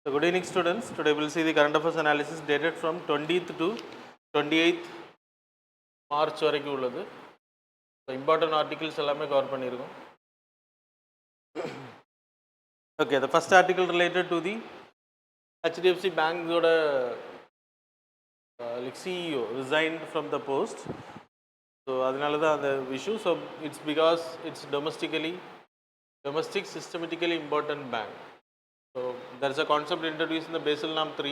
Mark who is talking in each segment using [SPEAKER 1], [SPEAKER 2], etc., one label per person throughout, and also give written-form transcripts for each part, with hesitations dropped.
[SPEAKER 1] So good evening students. Today we will see the current affairs analysis dated from 20th to 28th March வரைக்கும் உள்ளது. So important articles எல்லாமே cover பண்ணியிருக்கோம். Okay, the first article related to the HDFC Bank ஓட CEO resigned from the post. So அதனால தான் அந்த issue. So it's because it's domestic systematically important bank. So there is a concept introduced in the Basel Norm 3,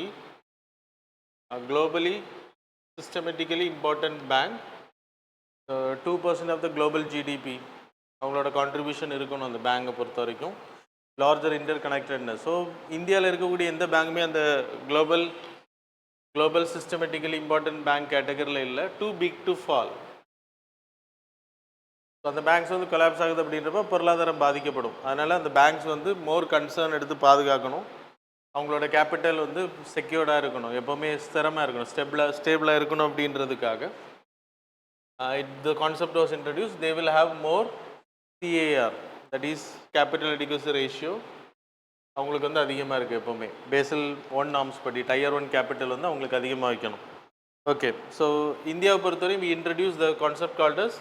[SPEAKER 1] a globally systematically important bank, 2% of the global GDP அவங்களோட contribution இருக்கணும் அந்த பேங்கை பொறுத்த வரைக்கும், larger inter connectedness. So இந்தியாவில் இருக்கக்கூடிய எந்த பேங்குமே அந்த global systematically important bank கேட்டகரியில் இல்லை, too big to fall. So அந்த பேங்க்ஸ் வந்து கொலாப்ஸ் ஆகுது அப்படின்றப்ப பொருளாதாரம் பாதிக்கப்படும். அதனால் அந்த பேங்க்ஸ் வந்து மோர் கன்சர்ன் எடுத்து பாதுகாக்கணும், அவங்களோட கேபிட்டல் வந்து செக்யூர்டாக இருக்கணும், எப்போவுமே ஸ்திரமாக இருக்கணும், ஸ்டேபிளாக இருக்கணும் அப்படின்றதுக்காக the concept was introduced. They will have more CAR, that is capital adequacy ratio, அவங்களுக்கு வந்து அதிகமாக இருக்குது. எப்போவுமே பேசல் 1 நார்ம்ஸ் படி டயர் 1 கேபிட்டல் வந்து அவங்களுக்கு அதிகமாக வைக்கணும். ஓகே, ஸோ இந்தியாவை பொறுத்தவரை we introduce the concept called as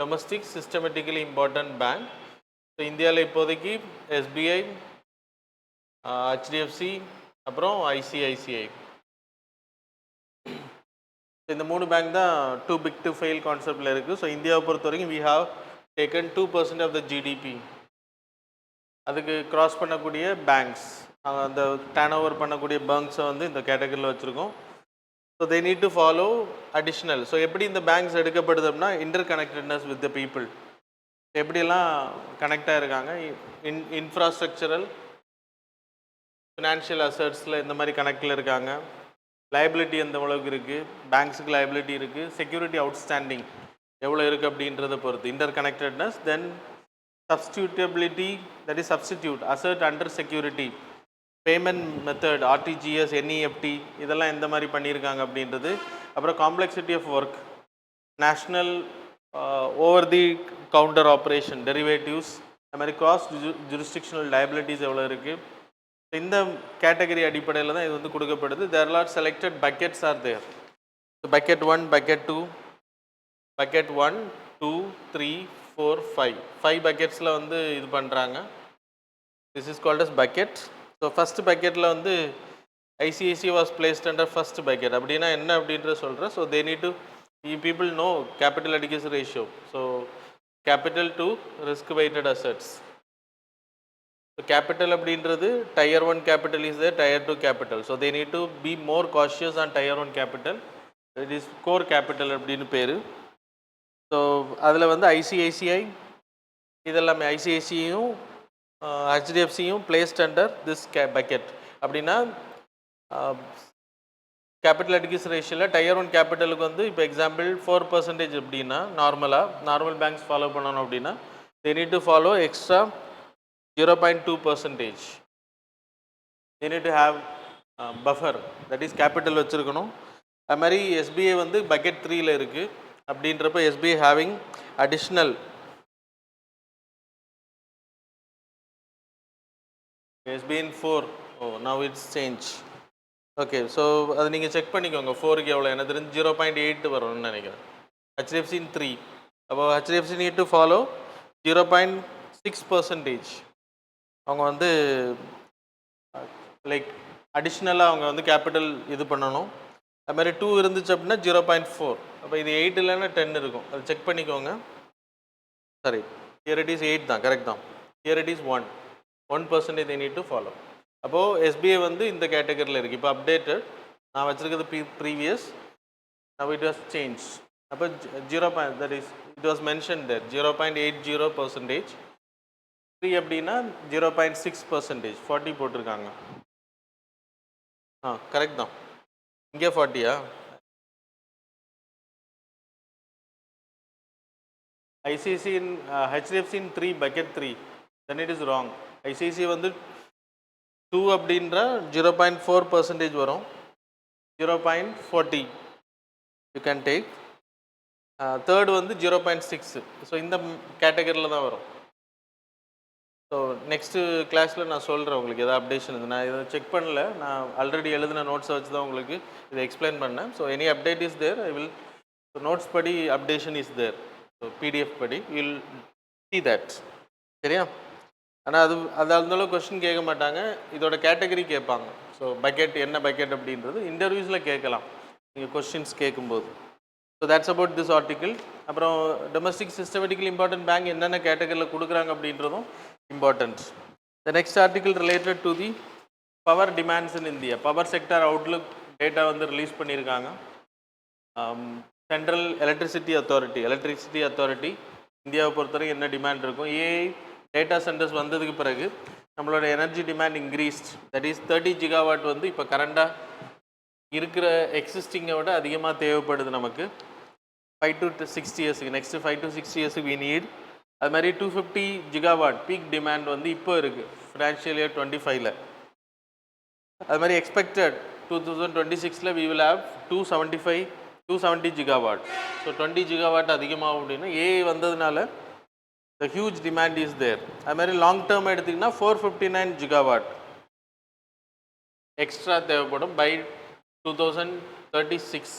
[SPEAKER 1] domestic systematically important bank. So இந்தியாவில் இப்போதைக்கு SBI, HDFC, அப்புறம் ICICI, இந்த 3 பேங்க் தான் டூ பிக் டு ஃபெயில் கான்செப்டில் இருக்குது. ஸோ இந்தியாவை பொறுத்த வரைக்கும் we have taken 2% of the GDP, அதுக்கு க்ராஸ் பண்ணக்கூடிய பேங்க்ஸ், அந்த டேர்ன் ஓவர் பண்ணக்கூடிய பேங்க்ஸை வந்து இந்த கேட்டகரியில் வச்சுருக்கோம். So they need to follow additional. So எப்படி இந்த பேங்க்ஸ் எடுக்கப்படுது அப்படின்னா inter connectedness with the people, எப்படியெல்லாம் கனெக்டாக இருக்காங்க, இன்ஃப்ராஸ்ட்ரக்சரல் ஃபினான்ஷியல் அசட்ஸில் இந்த மாதிரி கனெக்டில் இருக்காங்க, லைபிலிட்டி எந்த அளவுக்கு இருக்குது, பேங்க்ஸுக்கு லைபிலிட்டி இருக்குது, செக்யூரிட்டி அவுட்ஸ்டாண்டிங் எவ்வளோ இருக்குது அப்படின்றத பொறுத்து interconnectedness. Then substitutability, that is substitute asset under security, payment method RTGS, NEFT இதெல்லாம் எந்த மாதிரி பண்ணியிருக்காங்க அப்படின்றது. அப்புறம் complexity of work, national over the counter operation, derivatives, அது மாதிரி கிராஸ் ஜூரிஸ்டிக்ஷனல் லைபிலிட்டிஸ் எவ்வளோ இருக்குது. இந்த கேட்டகரி அடிப்படையில் தான் இது வந்து கொடுக்கப்படுது. There are selected buckets are there. Bucket 1, bucket 2, bucket 1, 2, 3, 4, 5 பக்கெட்ஸில் வந்து இது பண்ணுறாங்க. This is called as bucket. So first பக்கெட்டில் வந்து ICICI was placed under first bucket. அப்படின்னா என்ன அப்படின்ற சொல்கிறேன். So they need to people know capital adequacy ratio. So capital to risk weighted assets. So capital அப்படின்றது tier 1 capital is tier 2 capital. So they need to be more cautious on tier 1 capital, it is core capital அப்படின்னு பேர். ஸோ அதில் வந்து ICICI இதெல்லாமே ICICIயும் HDFCயும் placed under this bucket. அப்படின்னா கேபிட்டல் அடிகேசி ரேஷியோவில் டயர் 1 கேபிட்டலுக்கு வந்து இப்போ எக்ஸாம்பிள் 4% அப்படின்னா நார்மல் பேங்க்ஸ் ஃபாலோ பண்ணணும் அப்படின்னா தே need to follow extra 0.2%. they need to have buffer, that is capital வச்சுருக்கணும். அது மாதிரி SBI வந்து பக்கெட் 3ல் இருக்குது. அப்படின்றப்ப SBI having additional SBI in 4, now it's change. Okay, so அது நீங்கள் செக் பண்ணிக்கோங்க 4க்கு எவ்வளோ, எனக்கு தெரிஞ்சு 0.8 வரும்னு நினைக்கிறேன். HDFC in 3, அப்போ HDFC need to follow 0.6%. அவங்க வந்து லைக் அடிஷ்னலாக அவங்க வந்து கேபிட்டல் இது பண்ணணும். அது மாதிரி 2 இருந்துச்சு அப்படின்னா 0.4. அப்போ இது 8 இல்லைன்னா 10 இருக்கும், அது செக் பண்ணிக்கோங்க. சரி, ஹியர் இட் இஸ் 8 தான், கரெக்ட் தான். Here it is 1% they need to follow. அப்போது SBI வந்து இந்த கேட்டகரியில் இருக்குது. இப்போ அப்டேட்டட் நான் வச்சுருக்கிறது previous, now it was changed. அப்போ 0. that is it was mentioned there 0.80%. 3 அப்படின்னா 0.6%, 40 போட்டிருக்காங்க. கரெக்ட் தான். இங்கே 40யா? ICICI in HDFC in 3, bucket 3, then it is wrong. ICICI வந்து 2 அப்படின்ற 0.4% வரும், 0.40 you can take. தேர்டு வந்து 0.6. ஸோ இந்த கேட்டகரியில் தான் வரும். ஸோ நெக்ஸ்ட்டு கிளாஸில் நான் சொல்கிறேன் உங்களுக்கு எதாவது அப்டேஷன் இது. நான் இதை செக் பண்ணல, நான் ஆல்ரெடி எழுதின நோட்ஸை வச்சு தான் உங்களுக்கு இதை எக்ஸ்பிளைன் பண்ணேன். So any update is there, I will notes படி updation is there. So PDF படி வில் see that. சரியா? ஆனால் அது அந்தளவு கொஸ்டின் கேட்க மாட்டாங்க, இதோட கேட்டகரி கேட்பாங்க. ஸோ பக்கெட் என்ன பக்கெட் அப்படின்றது இன்டர்வியூஸில் கேட்கலாம் நீங்கள் கொஸ்டின்ஸ் கேட்கும்போது. So that's about this article. அப்புறம் டொமஸ்டிக் சிஸ்டமேட்டிக்கலி இம்பார்ட்டன்ட் பேங்க் என்னென்ன கேட்டகரியில் கொடுக்குறாங்க அப்படின்றதும் important. The next article related to the power demands in India. Power sector Outlook data வந்து ரிலீஸ் பண்ணியிருக்காங்க. சென்ட்ரல் எலக்ட்ரிசிட்டி அத்தாரிட்டி இந்தியாவை பொறுத்தவரை என்ன டிமாண்ட் இருக்கும். ஏஐ டேட்டா சென்டர்ஸ் வந்ததுக்கு பிறகு நம்மளோட energy demand increased, that is 30 GW வந்து இப்போ கரண்டாக இருக்கிற எக்ஸிஸ்டிங்கை விட அதிகமாக தேவைப்படுது நமக்கு 5 to 6 இயர்ஸுக்கு. நெக்ஸ்ட்டு 5 to 6 இயர்ஸுக்கு வி நீட். அது மாதிரி 250 GW பீக் டிமாண்ட் வந்து இப்போ இருக்குது ஃபினான்ஷியல் இயர் 25ல். அது மாதிரி எக்ஸ்பெக்டட் 2026ல் we will have 270 GW. So 20 GW அதிகமாகும் அப்படின்னா ஏஐ வந்ததுனால the huge demand is there. அது மாதிரி லாங் டேர்ம் எடுத்திங்கன்னா 459 GW எக்ஸ்ட்ரா தேவைப்படும் பை 2036.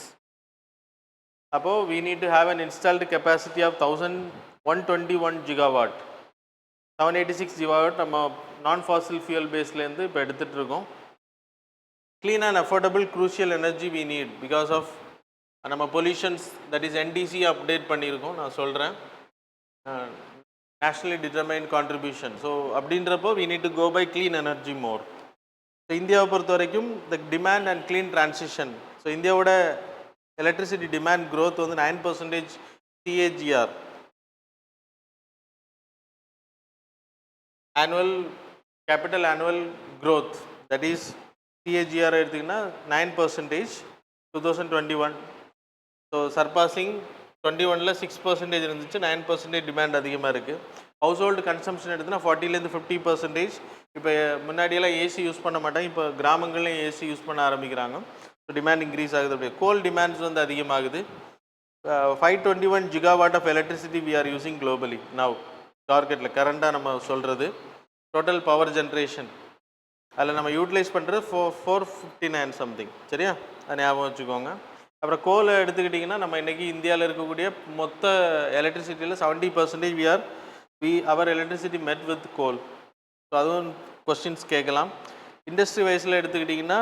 [SPEAKER 1] அப்போது we need to have an installed capacity of 1121 GW. 786 GW நம்ம நான் ஃபாசில் ஃபியூல் பேஸ்லேருந்து இப்போ எடுத்துகிட்டு இருக்கோம். Clean and affordable crucial energy we need because of நம்ம pollutions, that is NDC update பண்ணியிருக்கோம். நான் சொல்கிறேன் நேஷ்னலி டிட்டர்மைன் கான்ட்ரிபியூஷன். ஸோ அப்படின்றப்போ we need to go by clean energy more. So இந்தியாவை பொறுத்த வரைக்கும் the demand and clean transition. So இந்தியாவோட electricity demand growth வந்து 9% CAGR, annual capital annual growth, that is CAGR எடுத்திங்கன்னா 9% 2021. ஸோ சர்பாசிங் 21ல் 6% இருந்துச்சு, 9% demand அதிகமாக இருக்குது. ஹவுஸ் ஹோல்டு கன்சம்ஷன் எடுத்துனா 40லேருந்து 50%. இப்போ முன்னாடியெல்லாம் ஏசி யூஸ் பண்ண மாட்டாங்க, இப்போ கிராமங்கள்லையும் ஏசி யூஸ் பண்ண ஆரம்பிக்கிறாங்க. ஸோ டிமாண்ட் இன்க்ரீஸ் ஆகுது. அப்படியே கோல் டிமாண்ட்ஸ் வந்து அதிகமாகுது. 521 GW of electricity we are using globally now டார்கெட்டில் கரண்டாக நம்ம சொல்கிறது. டோட்டல் பவர் ஜென்ரேஷன் அதில் நம்ம யூட்டிலைஸ் பண்ணுறது 459 சம்திங். சரியா? அதை ஞாபகம் வச்சுக்கோங்க. அப்புறம் கோலை எடுத்துக்கிட்டிங்கன்னா நம்ம இன்றைக்கி இந்தியாவில் இருக்கக்கூடிய மொத்த எலக்ட்ரிசிட்டியில் 70% our electricity met with coal. So அதுவும் கொஸ்டின்ஸ் கேட்கலாம். இண்டஸ்ட்ரி வைஸில் எடுத்துக்கிட்டிங்கன்னா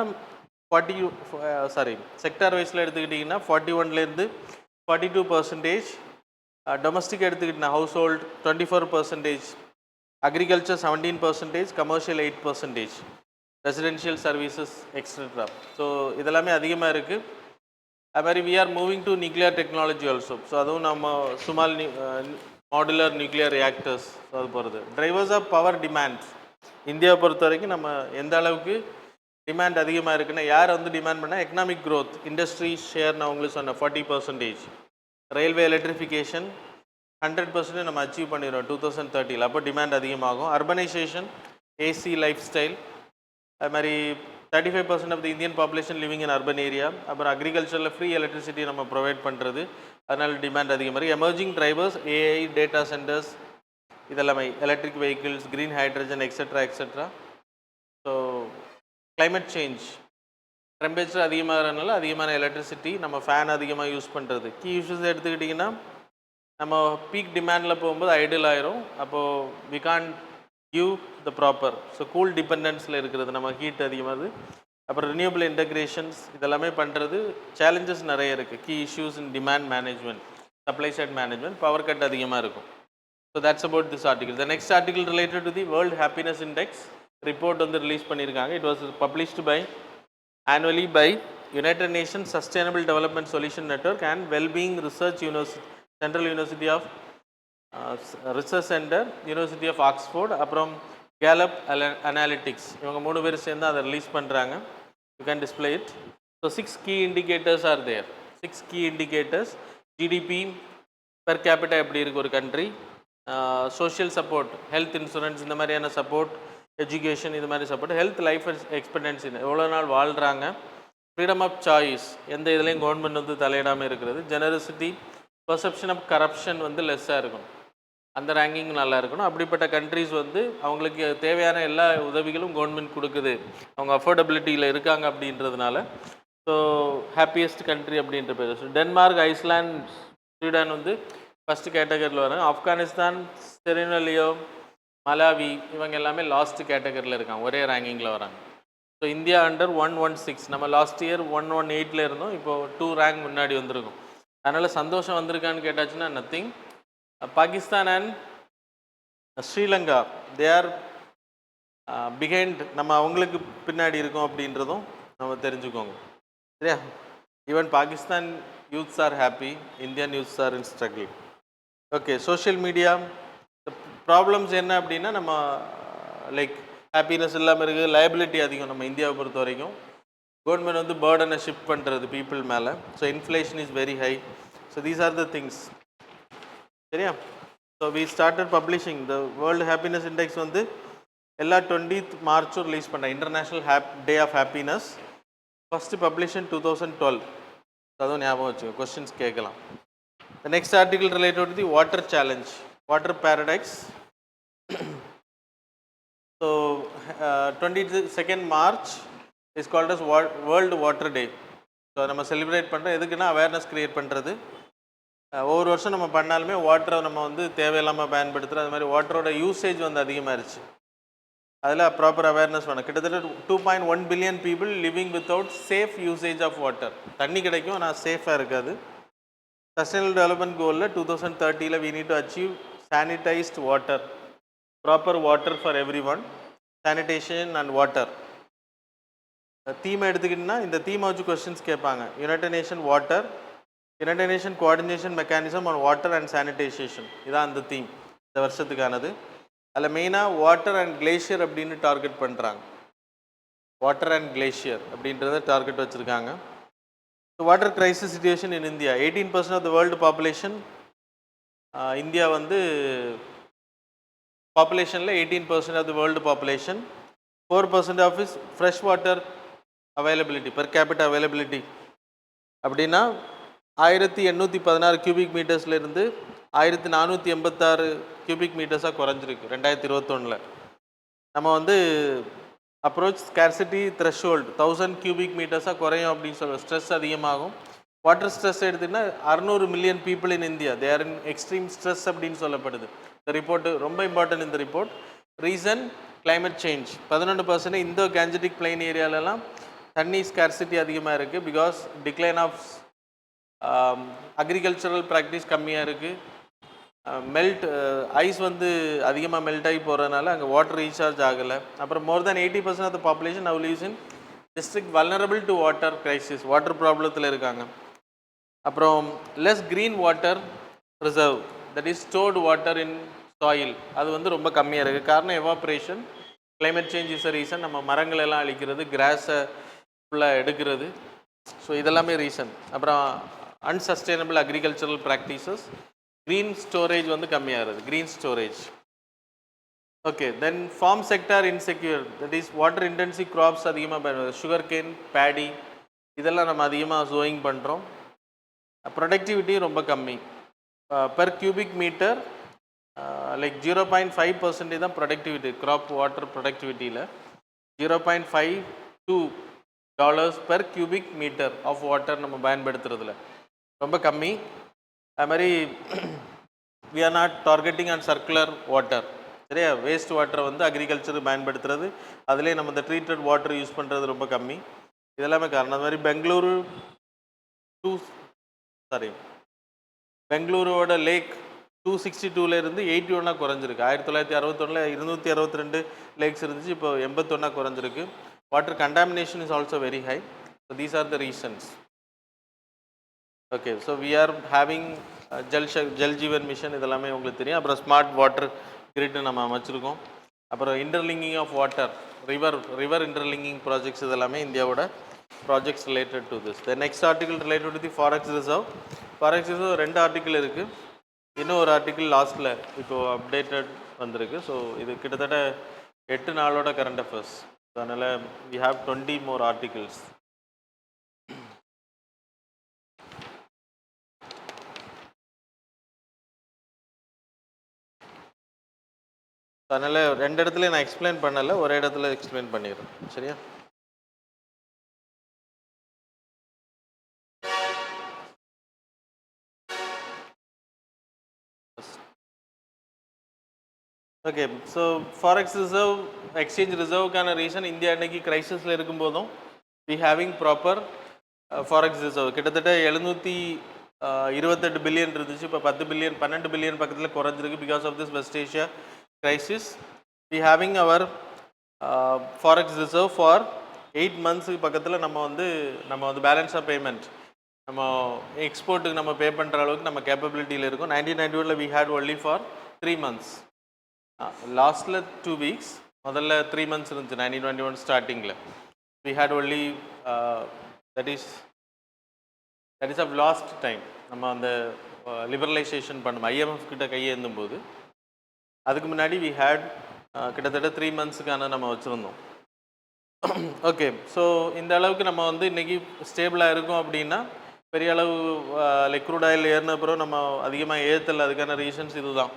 [SPEAKER 1] செக்டார் வைஸில் எடுத்துக்கிட்டிங்கன்னா 41லேருந்து 42%. டொமஸ்டிக் எடுத்துக்கிட்டிங்கன்னா household 24%, agriculture 17%, commercial 8%, residential services etcetera. So இதெல்லாமே அதிகமாக இருக்குது. அது மாதிரி we are moving to nuclear technology also. So அதுவும் நம்ம சுமால் மாடுலர் நியூக்ளியர் ரியாக்டர்ஸ் அது போகிறது. டிரைவர்ஸ் ஆஃப் பவர் டிமாண்ட் இந்தியாவை பொறுத்த வரைக்கும் நம்ம எந்த அளவுக்கு டிமாண்ட் அதிகமாக இருக்குன்னா யார் வந்து டிமாண்ட் பண்ணால் எக்கனாமிக் க்ரோத், இண்டஸ்ட்ரி ஷேர் நான் உங்களுக்கு சொன்னேன் 40%, ரயில்வே எலக்ட்ரிஃபிகேஷன் 100% நம்ம அச்சீவ் பண்ணிடுவோம் 2030ல். அப்போ டிமாண்ட் அதிகமாகும். அர்பனைசேஷன், ஏசி லைஃப் ஸ்டைல், அது மாதிரி 35% of the Indian population living in urban area. அப்புறம் அக்ரிகல்ச்சரில் ஃப்ரீ எலக்ட்ரிசிட்டி நம்ம ப்ரொவைட் பண்ணுறது, அதனால் டிமாண்ட் அதிகமாக இருக்குது. Emerging drivers, AI, data centres, இதெல்லாமே electric vehicles, green hydrogen etcetera. So climate change, temperature அதிகமாகிறதுனால அதிகமான எலக்ட்ரிசிட்டி, நம்ம ஃபேன் அதிகமாக யூஸ் பண்ணுறது. கீ இஷ்யூஸ் எடுத்துக்கிட்டிங்கன்னா நம்ம பீக் டிமாண்டில் போகும்போது ஐடியல் ஆயிரும். அப்போது we can give the proper. So cool டிபெண்டன்ஸில் இருக்கிறது, நம்ம ஹீட் அதிகமாகுது. அப்புறம் ரினியூபிள் இன்டெக்ரேஷன்ஸ் இதெல்லாமே பண்ணுறது சேலஞ்சஸ் நிறைய இருக்குது. Key issues in demand management, supply side management, power cut அதிகமாக இருக்கும். So that's about this article. The next article related to the world happiness index report வந்து ரிலீஸ் பண்ணியிருக்காங்க. It was published by annually by United Nations Sustainable Development Solution Network and Wellbeing Research University, Central University of Research Center, University of Oxford, அப்புறம் Gallup Analytics. இவங்க 3 பேர் சேர்ந்து அதை release பண்ணுறாங்க. You can display it. So 6 key indicators are there. 6 key indicators. GDP per capita எப்படி இருக்குது ஒரு country, social support, health insurance, இந்த மாதிரியான சப்போர்ட், எஜுகேஷன், இது மாதிரி சப்போர்ட், ஹெல்த் லைஃப் எக்ஸ்பெக்டன்சி எவ்வளோ நாள் வாழ்கிறாங்க, ஃப்ரீடம் ஆஃப் சாய்ஸ், எந்த இதுலேயும் கவர்மெண்ட் வந்து தலையிடாமல் இருக்கிறது, ஜெனரசிட்டி, பர்செப்ஷன் ஆஃப் கரப்ஷன் வந்து லெஸ்ஸாக இருக்கும். அந்த ரேங்கிங் நல்லா இருக்கணும். அப்படிப்பட்ட கண்ட்ரீஸ் வந்து அவங்களுக்கு தேவையான எல்லா உதவிகளும் கவர்மெண்ட் கொடுக்குது, அவங்க அஃபோர்டபிலிட்டியில் இருக்காங்க அப்படின்றதுனால ஸோ ஹாப்பியஸ்ட் கண்ட்ரி அப்படின்ற பேர். ஸோ டென்மார்க், ஐஸ்லாண்ட், ஸ்வீடன் வந்து ஃபஸ்ட்டு கேட்டகரியில் வராங்க. ஆப்கானிஸ்தான், செரினலியோ, மலாவி இவங்க எல்லாமே லாஸ்ட் கேட்டகரியில் இருக்காங்க, ஒரே ரேங்கிங்கில் வராங்க. ஸோ இந்தியா அண்டர் 116, நம்ம லாஸ்ட் இயர் 118 இருந்தோம், இப்போது 2 ரேங்க் முன்னாடி வந்திருக்கும். அதனால் சந்தோஷம் வந்திருக்கான்னு கேட்டாச்சுன்னா nothing. Pakistan and Sri Lanka they are behind, நம்ம அவங்களுக்கு பின்னாடி இருக்கோம் அப்படின்றதும் நம்ம தெரிஞ்சுக்கோங்க, சரியா? Even Pakistan youths are happy, Indian youths are in struggle. Okay, social media problems என்ன அப்படின்னா, நம்ம லைக் ஹாப்பினஸ் இல்லாமல் இருக்குது, லயபிலிட்டி அதிகம் நம்ம இந்தியாவை பொறுத்த வரைக்கும். கவர்மெண்ட் வந்து பேர்டனை ஷிஃப்ட் பண்ணுறது பீப்புள் மேலே. So inflation is very high. So these are the things, சரியா? So we started publishing the world happiness index வந்து எல்லா 20th மார்ச்சும் ரிலீஸ் பண்ணேன், international day of happiness. First publication 2012, அதுவும் ஞாபகம் வச்சுக்கோ, கொஸ்டின்ஸ் கேட்கலாம். The next article related to the water challenge, water paradox. So 22nd March is called as World Water Day. So நம்ம celebrate பண்ணுறோம் எதுக்குன்னா அவேர்னஸ் க்ரியேட் பண்ணுறது. ஒவ்வொரு வருஷம் நம்ம பண்ணாலுமே வாட்டரை நம்ம வந்து தேவையில்லாமல் பயன்படுத்துகிறோம். அது மாதிரி வாட்டரோட யூசேஜ் வந்து அதிகமாகிடுச்சு, அதில் ப்ராப்பர் அவேர்னஸ் வேணும். கிட்டத்தட்ட 2.1 billion people living without safe usage of water. தண்ணி கிடைக்கும் ஆனால் சேஃபாக இருக்காது. சஸ்டைனபிள் டெவலப்மெண்ட் கோலில் 2030 we need to achieve sanitized water, proper water for everyone, sanitation and water. தீமை எடுத்துக்கிட்டிங்கன்னா இந்த தீமை வச்சு கொஸ்டின்ஸ் கேட்பாங்க. United Nation water, United Nation coordination mechanism on water and sanitation, இதான் அந்த தீம் இந்த வருஷத்துக்கானது. அதில் மெயினாக வாட்டர் அண்ட் கிளேஷியர் அப்படின்னு டார்கெட் பண்ணுறாங்க. வாட்டர் அண்ட் கிளேஷியர் அப்படின்றத டார்கெட் வச்சுருக்காங்க. Water crisis situation in India, 18% of the world population. India வந்து பாப்புலேஷனில் 18% of the world population. 4% of is fresh water availability, per capital availability அப்படின்னா 1816 கியூபிக் மீட்டர்ஸ்லேருந்து 1486 கியூபிக் மீட்டர்ஸாக குறைஞ்சிருக்கு 2021. நம்ம வந்து அப்ரோச் ஸ்கேர்சிட்டி த்ரெஷ்ஹோல்டு 1000 கியூபிக் மீட்டர்ஸாக குறையும் அப்படின்னு சொல்லுவோம். ஸ்ட்ரெஸ் அதிகமாகும். வாட்டர் ஸ்ட்ரெஸ் எடுத்திங்கன்னா 600 million people in India they are in extreme stress அப்படின்னு சொல்லப்படுது. இந்த ரிப்போர்ட்டு ரொம்ப இம்பார்ட்டன்ட். இந்த report reason climate change. 11% Indo Gangetic plain ஏரியாலலாம் தண்ணி ஸ்கேர்சிட்டி அதிகமாக இருக்குது. Because decline of agricultural practice கம்மியாக இருக்குது. மெல்ட் ஐஸ் வந்து அதிகமாக மெல்ட் ஆகி போகிறதுனால அங்கே வாட்டர் ரீசார்ஜ் ஆகலை. அப்புறம் more than 80% of the population now lives in district vulnerable to water crisis, water ப்ராப்ளத்தில் இருக்காங்க. அப்புறம் less green water reserve, that is stored water in soil, அது வந்து ரொம்ப கம்மியாக இருக்குது. காரணம் evaporation, climate change is a reason. நம்ம மரங்கள் எல்லாம் அழிக்கிறது, கிராஸை ஃபுல்லாக எடுக்கிறது. ஸோ இதெல்லாமே ரீசன். அப்புறம் unsustainable agricultural practices, green storage வந்து கம்மியாகிறது, green storage. Okay, then farm sector insecure, that is water intensive crops அதிகமாக பயன்படுது. சுகர் கேன், பேடி இதெல்லாம் நம்ம அதிகமாக சோயிங் பண்ணுறோம். ப்ரொடக்டிவிட்டி ரொம்ப கம்மி. பெர் கியூபிக் மீட்டர் லைக் 0.5% தான் ப்ரொடக்டிவிட்டி, க்ராப் வாட்டர் ப்ரொடக்டிவிட்டியில் $0.52 per cubic metre of water நம்ம பயன்படுத்துறதுல ரொம்ப கம்மி. அது மாதிரி we are not targeting on circular water, சரியா? வேஸ்ட் வாட்டரை வந்து அக்ரிகல்ச்சருக்கு பயன்படுத்துறது, அதிலே நம்ம இந்த ட்ரீட்டட் வாட்டர் யூஸ் பண்ணுறது ரொம்ப கம்மி. இதெல்லாமே காரணம். அது மாதிரி பெங்களூரோட லேக் 262 81 குறைஞ்சிருக்கு. 1961 262 லேக்ஸ் இருந்துச்சு, இப்போ 81 குறைஞ்சிருக்கு. Water contamination is also very high. So these are the reasons. Okay, so we are having Jal Jeevan mission, இதெல்லாமே உங்களுக்கு தெரியும். அப்புறம் ஸ்மார்ட் வாட்டர் கிரிட் நம்ம அமைச்சிருக்கோம். அப்புறம் interlinking of water, river interlinking projects, இதெல்லாமே இந்தியாவோட projects related to this. The next article related to the forex reserve. Forex reserve 2 article இருக்குது. இன்னும் ஒரு ஆர்டிக்கிள் லாஸ்ட்டில் இப்போது அப்டேட்டட் வந்திருக்கு. ஸோ இது கிட்டத்தட்ட 8 நாளோட கரண்ட் அஃபேர்ஸ். அதனால் வி ஹாவ் 20 more articles. அதனால் 2 இடத்துல நான் எக்ஸ்பிளைன் பண்ணலை, ஒரே இடத்துல எக்ஸ்பிளைன் பண்ணிடுறேன். சரியா? Okay. So forex reserve, exchange ரிசர்வுக்கான ரீசன் இந்தியா அன்னைக்கு கிரைசிஸில் இருக்கும்போதும் we having proper forex reserve கிட்டத்தட்ட 728 பில்லியன் இருந்துச்சு. இப்போ 10 பில்லியன் 12 பில்லியன் பக்கத்தில் குறைஞ்சிருக்கு. Because of this West Asia crisis we having our forex reserve for 8 மந்த்ஸுக்கு பக்கத்தில் நம்ம வந்து பேலன்ஸ் ஆஃப் பேமெண்ட் நம்ம எக்ஸ்போர்ட்டுக்கு நம்ம பே பண்ணுற அளவுக்கு நம்ம கேப்பபிலிட்டியில் இருக்கும். 1991 we had only for 3 months. லாஸ்ட்டில் 2 வீக்ஸ், முதல்ல 3 மந்த்ஸ் இருந்துச்சு 1921 ஸ்டார்டிங்கில். We had only that is of last time நம்ம அந்த லிபரலைசேஷன் பண்ணும் IMF கிட்ட கையேந்தும் போது. அதுக்கு முன்னாடி வி ஹேட் கிட்டத்தட்ட 3 மந்த்ஸுக்கான நம்ம வச்சுருந்தோம். ஓகே. ஸோ இந்த அளவுக்கு நம்ம வந்து இன்றைக்கி ஸ்டேபிளாக இருக்கும் அப்படின்னா, பெரிய அளவு க்ரூட் ஆயில் ஏறின அப்புறம் நம்ம அதிகமாக ஏற்றல. அதுக்கான ரீசன்ஸ் இதுதான்.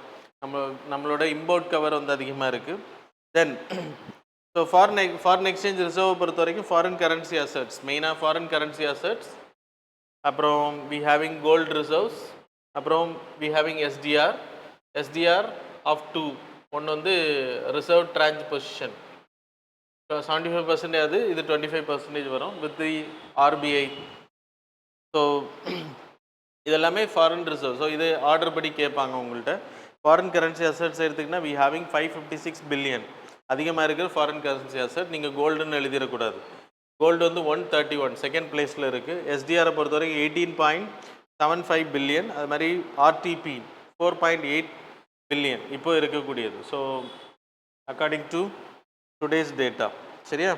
[SPEAKER 1] நம்மளோட இம்போர்ட் கவர் வந்து அதிகமாக இருக்குது. தென் ஸோ ஃபாரின் எக்ஸ்சேஞ்ச் ரிசர்வை பொறுத்த வரைக்கும் ஃபாரின் கரன்சி அசட்ஸ், மெயினாக ஃபாரின் கரன்சி அசட்ஸ், அப்புறம் வி ஹேவிங் கோல்டு ரிசர்வ்ஸ், அப்புறம் வி ஹேவிங் எஸ்டிஆர் ஆஃப் 2. ஒன்று வந்து ரிசர்வ் ட்ரான்ச் பொசிஷன் 75% அது, இது 25% வரும் வித் தி RBI. ஸோ இதெல்லாமே ஃபாரின் ரிசர்வ். ஸோ இது ஆர்டர் படி கேட்பாங்க உங்கள்கிட்ட. ஃபாரின் கரன்சி அசட்ஸ் எடுத்திங்கன்னா வி ஹேவிங் 556 பில்லியன் அதிகமாக இருக்கிற ஃபாரின் கரன்சி அசட். நீங்கள் கோல்டுன்னு எழுதிடக்கூடாது. கோல்டு வந்து 131 செகண்ட் பிளேஸில் இருக்குது. எஸ்டிஆரை பொறுத்த வரைக்கும் 18.75 பில்லியன். அது மாதிரி RTP 4.8 பில்லியன் இப்போ இருக்கக்கூடியது. So according to today's data. சரியா?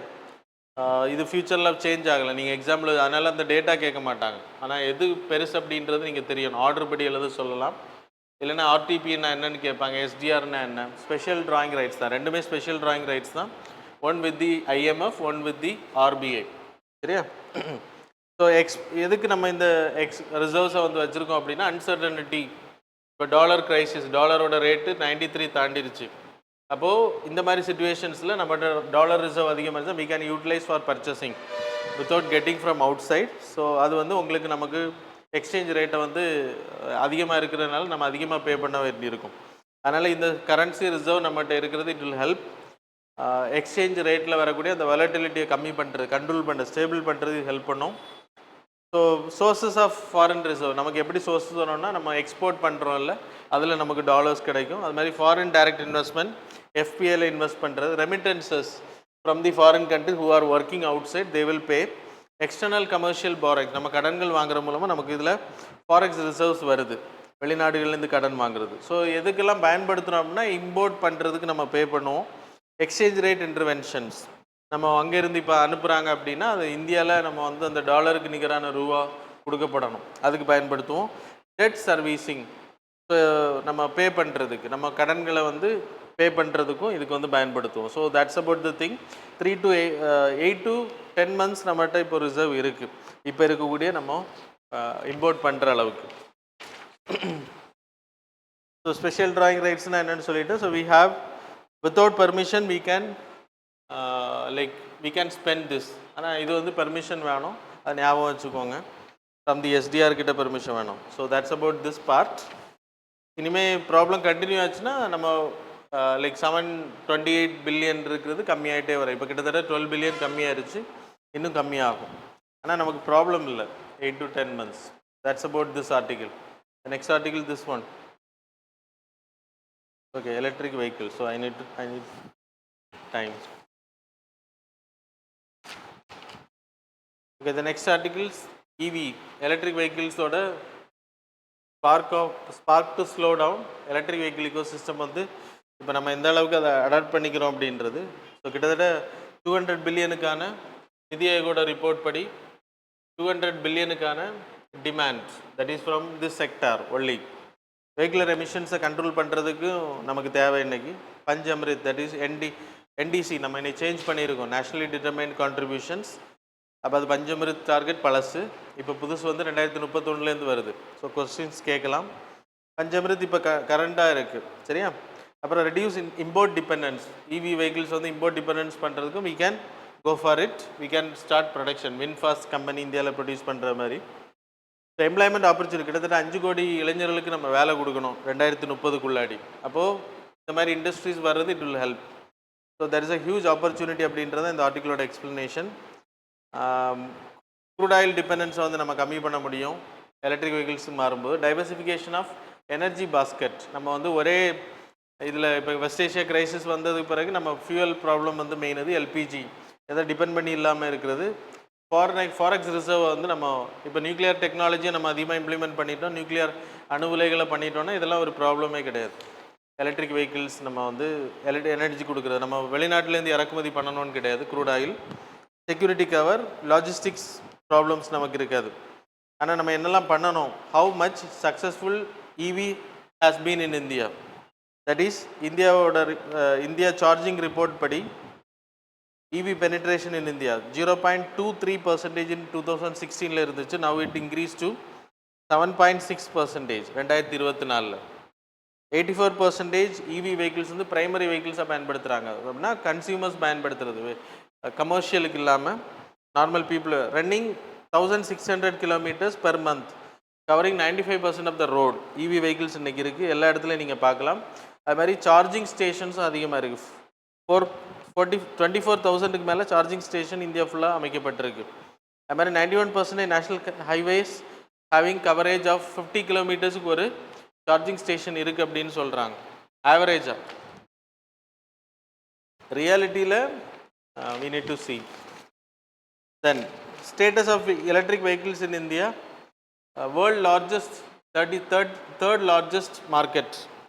[SPEAKER 1] இது ஃப்யூச்சரில் சேஞ்ச் ஆகலை. நீங்கள் எக்ஸாம்பிள் அதனால் அந்த டேட்டா கேட்க மாட்டாங்க. ஆனால் எது பெருசு அப்படின்றது நீங்கள் தெரியணும். ஆர்டர் படி எழுத சொல்லலாம். இல்லைன்னா RTPன்னா என்னென்னு கேட்பாங்க, எஸ்டிஆர்னா என்ன, ஸ்பெஷல் ட்ராயிங் ரைட்ஸ் தான். ரெண்டுமே ஸ்பெஷல் ட்ராயிங் ரைட்ஸ் தான். One with the IMF, one with the RBI. சரியா? ஸோ எதுக்கு நம்ம இந்த ரிசர்வ்ஸை வந்து வச்சுருக்கோம் அப்படின்னா, அன்சர்டனிட்டி. இப்போ டாலர் கிரைசிஸ், டாலரோட ரேட்டு 93 தாண்டிருச்சு. அப்போது இந்த மாதிரி சுச்சுவேஷன்ஸில் நம்மகிட்ட டாலர் ரிசர்வ் அதிகமாக இருந்தால் we can utilize for purchasing without getting from outside. So அது வந்து உங்களுக்கு நமக்கு எக்ஸ்சேஞ்ச் ரேட்டை வந்து அதிகமாக இருக்கிறதுனால நம்ம அதிகமாக பே பண்ண வேண்டியிருக்கும். அதனால் இந்த கரன்சி ரிசர்வ் நம்மகிட்ட இருக்கிறது இட் வில் ஹெல்ப் எக்ஸ்சேஞ்ச் ரேட்டில் வரக்கூடிய அந்த வாலட்டிலிட்டியை கம்மி பண்ணுறது, கண்ட்ரோல் பண்ணுறது, ஸ்டேபிள் பண்ணுறது ஹெல்ப் பண்ணும். So sources of foreign reserve நமக்கு எப்படி சோர்ஸஸ் வரோம்னா, நம்ம எக்ஸ்போர்ட் பண்ணுறோம்ல, அதில் நமக்கு டாலர்ஸ் கிடைக்கும். அது மாதிரி ஃபாரின் டைரக்ட் இன்வெஸ்ட்மெண்ட், FPIல இன்வெஸ்ட் பண்ணுறது, remittances from the foreign countries who are working outside they will pay. External commercial borrowings, நம்ம கடன்கள் வாங்குற மூலமாக நமக்கு இதில் ஃபாரெக்ஸ் ரிசர்வ்ஸ் வருது, வெளிநாடுகள்லேருந்து கடன் வாங்குறது. ஸோ எதுக்கெல்லாம் பயன்படுத்துகிறோம் அப்படின்னா, இம்போர்ட் பண்ணுறதுக்கு நம்ம பே பண்ணுவோம். எக்ஸ்சேஞ்ச் ரேட் இன்டர்வென்ஷன்ஸ், நம்ம அங்கேருந்து இப்போ அனுப்புகிறாங்க அப்படின்னா அது இந்தியாவில் நம்ம வந்து அந்த டாலருக்கு நிகரான ரூபா கொடுக்கப்படணும், அதுக்கு பயன்படுத்துவோம். டெட் சர்வீசிங், நம்ம பே பண்ணுறதுக்கு, நம்ம கடன்களை வந்து பே பண்ணுறதுக்கும் இதுக்கு வந்து பயன்படுத்துவோம். So that's about the thing. 8 to 10 months நம்மகிட்ட இப்போ ரிசர்வ் இருக்குது, இப்போ இருக்கக்கூடிய நம்ம இம்போர்ட் பண்ணுற அளவுக்கு. ஸோ ஸ்பெஷல் ட்ராயிங் ரைட்ஸ்னால் என்னென்னு சொல்லிட்டு, so we have without permission we can spend this. ஆனால் இது வந்து பெர்மிஷன் வேணும், அது ஞாபகம் வச்சுக்கோங்க. ஃப்ரம் தி SDR கிட்ட பெர்மிஷன் வேணும். So that's about this part. இனிமேல் ப்ராப்ளம் கண்டினியூ ஆச்சுன்னா நம்ம 728 பில்லியன் இருக்கிறது கம்மியாகிட்டே வரும். இப்போ கிட்டத்தட்ட 12 பில்லியன் கம்மியாயிருச்சு, இன்னும் கம்மியாகும். ஆனால் நமக்கு ப்ராப்ளம் இல்லை. 8 to 10 months. That's about this article. Next article this one. Okay, electric vehicle. So I need time. Okay, the next articles EV, electric vehicles ஓட spark to slow down electric vehicle ecosystem வந்து இப்போ நம்ம எந்த அளவுக்கு அதை adapt பண்ணிக்கிறோம் அப்படின்றது. So கிட்டத்தட்ட 200 பில்லியனுக்கான நிதி ஆயோகோட ரிப்போர்ட் படி 200 பில்லியனுக்கான demand, that is from this sector only. Vehicular எமிஷன்ஸை கண்ட்ரோல் பண்ணுறதுக்கும் நமக்கு தேவை. இன்னைக்கு பஞ்சமிரித், தட் இஸ் NDC நம்ம இன்னைக்கு சேஞ்ச் பண்ணியிருக்கோம், நேஷ்னலி டிட்டர்மைன்ட் கான்ட்ரிபியூஷன்ஸ். அப்போ அது பஞ்சமிரித் டார்கெட் பழசு, இப்போ புதுசு வந்து 2031 வருது. ஸோ கொஸ்டின்ஸ் கேட்கலாம். பஞ்சமிரித் இப்போ கரண்டாக இருக்குது. சரியா? அப்புறம் reduce import dependence, EV vehicles வந்து இம்போர்ட் டிபெண்டன்ஸ் பண்ணுறதுக்கும் we can go for it, we can start production. VinFast company இந்தியாவில் ப்ரொடியூஸ் பண்ணுற மாதிரி. இப்போ எம்ப்ளாய்மெண்ட் ஆப்பர்ச்சுனிட்டி கிட்டத்தட்ட 5 கோடி இளைஞர்களுக்கு நம்ம வேலை கொடுக்கணும் 2030க்குள்ளாடி. அப்போது இந்த மாதிரி இண்டஸ்ட்ரீஸ் வர்றது it will help. So there is a huge opportunity அப்படின்றத இந்த ஆர்டிக்கிளோட எக்ஸ்ப்ளனேஷன். க்ரூட் ஆயில் டிபெண்டன்ஸை வந்து நம்ம கம்மி பண்ண முடியும் எலக்ட்ரிக் வெஹிக்கிள்ஸ் மாறும்போது. டைவர்சிஃபிகேஷன் ஆஃப் எனர்ஜி பாஸ்கெட், நம்ம வந்து ஒரே இதில் இப்போ வெஸ்ட் ஏஷியா கிரைசிஸ் வந்ததுக்கு பிறகு நம்ம ஃபியூயல் ப்ராப்ளம் வந்து மெயின் அது எல்பிஜி எதை டிபெண்ட் பண்ணி இல்லாமல் இருக்கிறது. ஃபாரெக்ஸ் ரிசர்வ் வந்து நம்ம இப்போ நியூக்ளியர் டெக்னாலஜியை நம்ம அதிகமாக இம்ப்ளிமெண்ட் பண்ணிட்டோம், நியூக்ளியர் அணு உலைகளை பண்ணிட்டோம்னா இதெல்லாம் ஒரு ப்ராப்ளமே கிடையாது. எலக்ட்ரிக் வெஹிக்கிள்ஸ் நம்ம வந்து எனர்ஜி கொடுக்குறது, நம்ம வெளிநாட்டிலேருந்து இறக்குமதி பண்ணணும்னு கிடையாது. Crude oil, security cover, logistics problems நமக்கு இருக்காது. ஆனால் நம்ம என்னெல்லாம் பண்ணணும், how much successful EV has been in India. That is இந்தியாவோட இந்தியா சார்ஜிங் ரிப்போர்ட் படி EV penetration in India 0.23% in 2016 இருந்துச்சு. now it increased to 7.6% 2024. 84% EV vehicles வந்து பிரைமரி வெஹிக்கிள்ஸாக பயன்படுத்துகிறாங்க. அப்படின்னா கன்சியூமர்ஸ் பயன்படுத்துறது, கமர்ஷியலுக்கு இல்லாமல் normal people. Running 1600 kilometers per month, covering 95% of the road. EV vehicles இன்றைக்கி இருக்குது, எல்லா இடத்துலையும் நீங்கள் பார்க்கலாம். அது மாதிரி சார்ஜிங் ஸ்டேஷன்ஸும் அதிகமாக இருக்குது. 24,000க்கு மேலே சார்ஜிங் ஸ்டேஷன் இந்தியா ஃபுல்லாக அமைக்கப்பட்டிருக்கு. அது மாதிரி 91% national highways having coverage of 50 கிலோமீட்டர்ஸுக்கு ஒரு சார்ஜிங் ஸ்டேஷன் இருக்குது அப்படின்னு சொல்கிறாங்க ஆவரேஜாக. ரியாலிட்டியில் we need to see. Then status of electric vehicles in India, world largest 33rd largest market